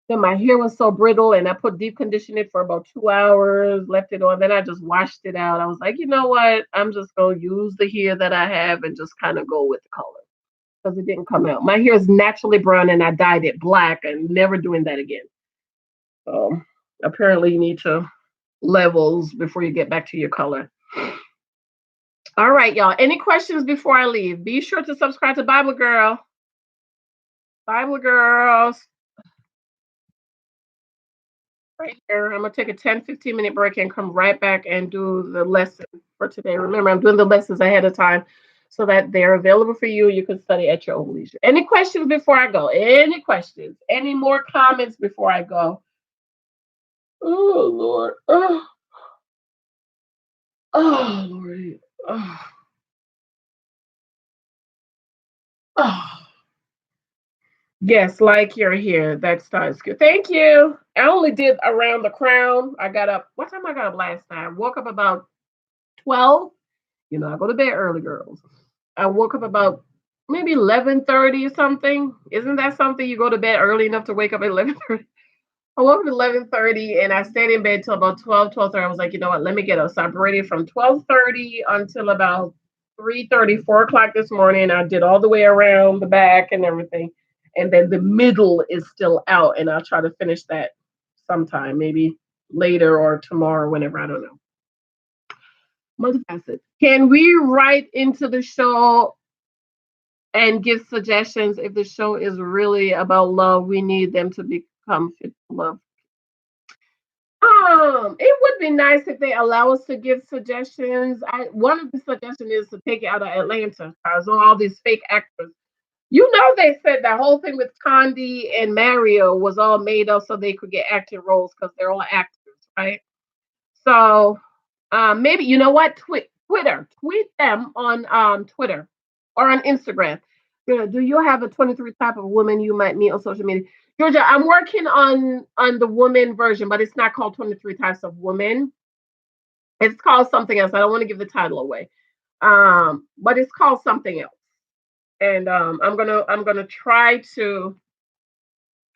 Then my hair was so brittle and I put deep condition it for about 2 hours, left it on. Then I just washed it out. I was like, you know what? I'm just going to use the hair that I have and just kind of go with the color because it didn't come out. My hair is naturally brown and I dyed it black and never doing that again. So apparently you need to levels before you get back to your color. All right, y'all. Any questions before I leave? Be sure to subscribe to Bible Girl. Bible Girls. Right here. I'm going to take a 10-15 minute break and come right back and do the lesson for today. Remember, I'm doing the lessons ahead of time so that they're available for you. You can study at your own leisure. Any questions before I go? Any questions? Any more comments before I go? Oh, Lord. Oh, Lord. Oh. Oh. Yes, like your hair. That starts good. Thank you. I only did around the crown. I got up. What time I got up last night? I woke up about 12. I go to bed early, girls. I woke up about maybe 11:30 or something. Isn't that something? You go to bed early enough to wake up at 11:30. I woke up at 11:30 and I stayed in bed till about 12:30. I was like, you know what? Let me get up. So I operated from 12:30 until about 3:30, 4 o'clock this morning. I did all the way around the back and everything. And then the middle is still out. And I'll try to finish that sometime, maybe later or tomorrow, whenever. I don't know. Multifaceted. Can we write into the show and give suggestions if the show is really about love? We need them to become fit for love. It would be nice if they allow us to give suggestions. One of the suggestions is to take it out of Atlanta. Cause all these fake actors. They said that whole thing with Tondy and Mario was all made up so they could get acting roles because they're all actors, right? So maybe you know what? Tweet them on Twitter or on Instagram. Do you have a 23 type of woman you might meet on social media? Georgia, I'm working on the woman version, but it's not called 23 types of women. It's called something else. I don't want to give the title away. But it's called something else. And I'm gonna try to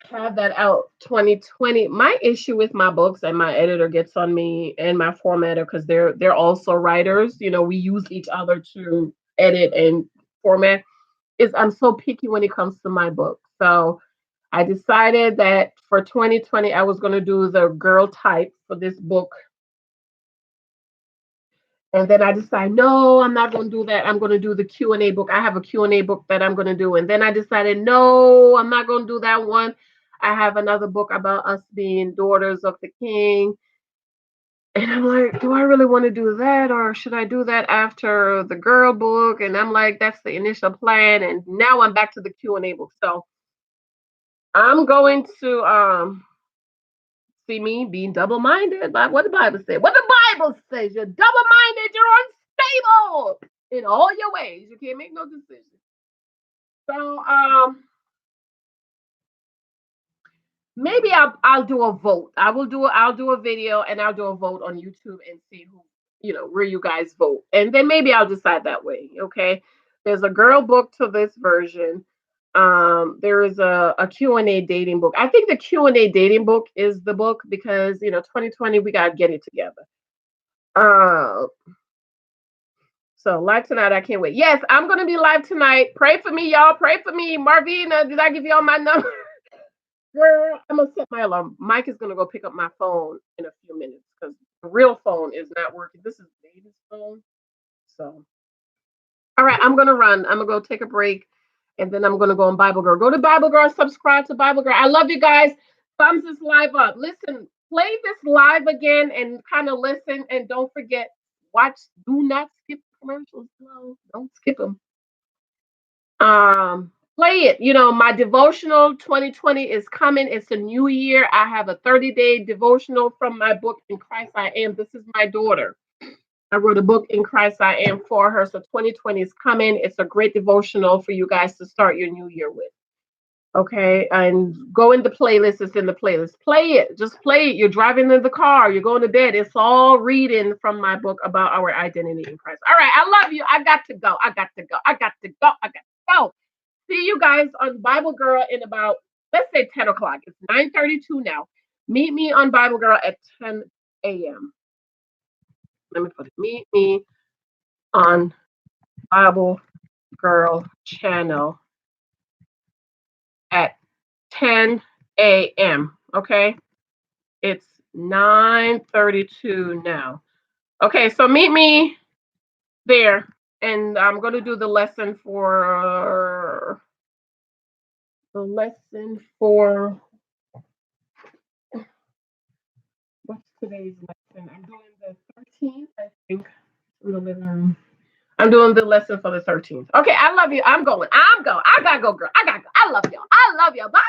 have that out 2020. My issue with my books and my editor gets on me and my formatter because they're also writers. We use each other to edit and format. Is I'm so picky when it comes to my book. So I decided that for 2020 I was going to do the girl type for this book. And then I decided, no, I'm not going to do that. I'm going to do the Q&A book. I have a Q&A book that I'm going to do. And then I decided, no, I'm not going to do that one. I have another book about us being daughters of the king. And I'm like, do I really want to do that, or should I do that after the girl book? And I'm like, that's the initial plan. And now I'm back to the Q&A book. So I'm going to see me being double-minded by what the Bible says. What the Bible says, you're double-minded, you're unstable in all your ways. You can't make no decisions. So maybe I'll do a vote. I'll do a video and I'll do a vote on YouTube and see who, where you guys vote. And then maybe I'll decide that way. Okay. There's a girl book to this version. There is a Q&A dating book. I think the Q&A dating book is the book because 2020 we gotta get it together. Uh so live tonight, I can't wait. Yes, I'm gonna be live tonight. Pray for me, y'all. Pray for me. Marvina, did I give y'all my number? Girl, I'm gonna set my alarm. Mike is gonna go pick up my phone in a few minutes because the real phone is not working. This is baby's phone. So, all right, I'm gonna run. I'm gonna go take a break, and then I'm gonna go on Bible Girl. Go to Bible Girl. Subscribe to Bible Girl. I love you guys. Thumbs this live up. Listen, play this live again and kind of listen, and don't forget, watch. Do not skip commercials. No, don't skip them. Play it. My devotional 2020 is coming. It's a new year. I have a 30-day devotional from my book In Christ I Am. This is my daughter. I wrote a book In Christ I Am for her. So 2020 is coming. It's a great devotional for you guys to start your new year with. Okay, and go in the playlist. It's in the playlist. Play it. Just play it. You're driving in the car. You're going to bed. It's all reading from my book about our identity in Christ. All right, I love you. I got to go. I got to go. I got to go. I got to go. See you guys on Bible Girl in about, let's say 10 o'clock. It's 9:32 now. Meet me on Bible Girl at 10 a.m. Let me put it. Meet me on Bible Girl channel at 10 a.m. Okay? It's 9:32 now. Okay, so meet me there. And I'm going to do the lesson for what's today's lesson? I'm doing the 13th, I think. I'm doing the lesson for the 13th. Okay, I love you. I'm going. I gotta go, girl. I gotta go. I love y'all. I love y'all. Bye.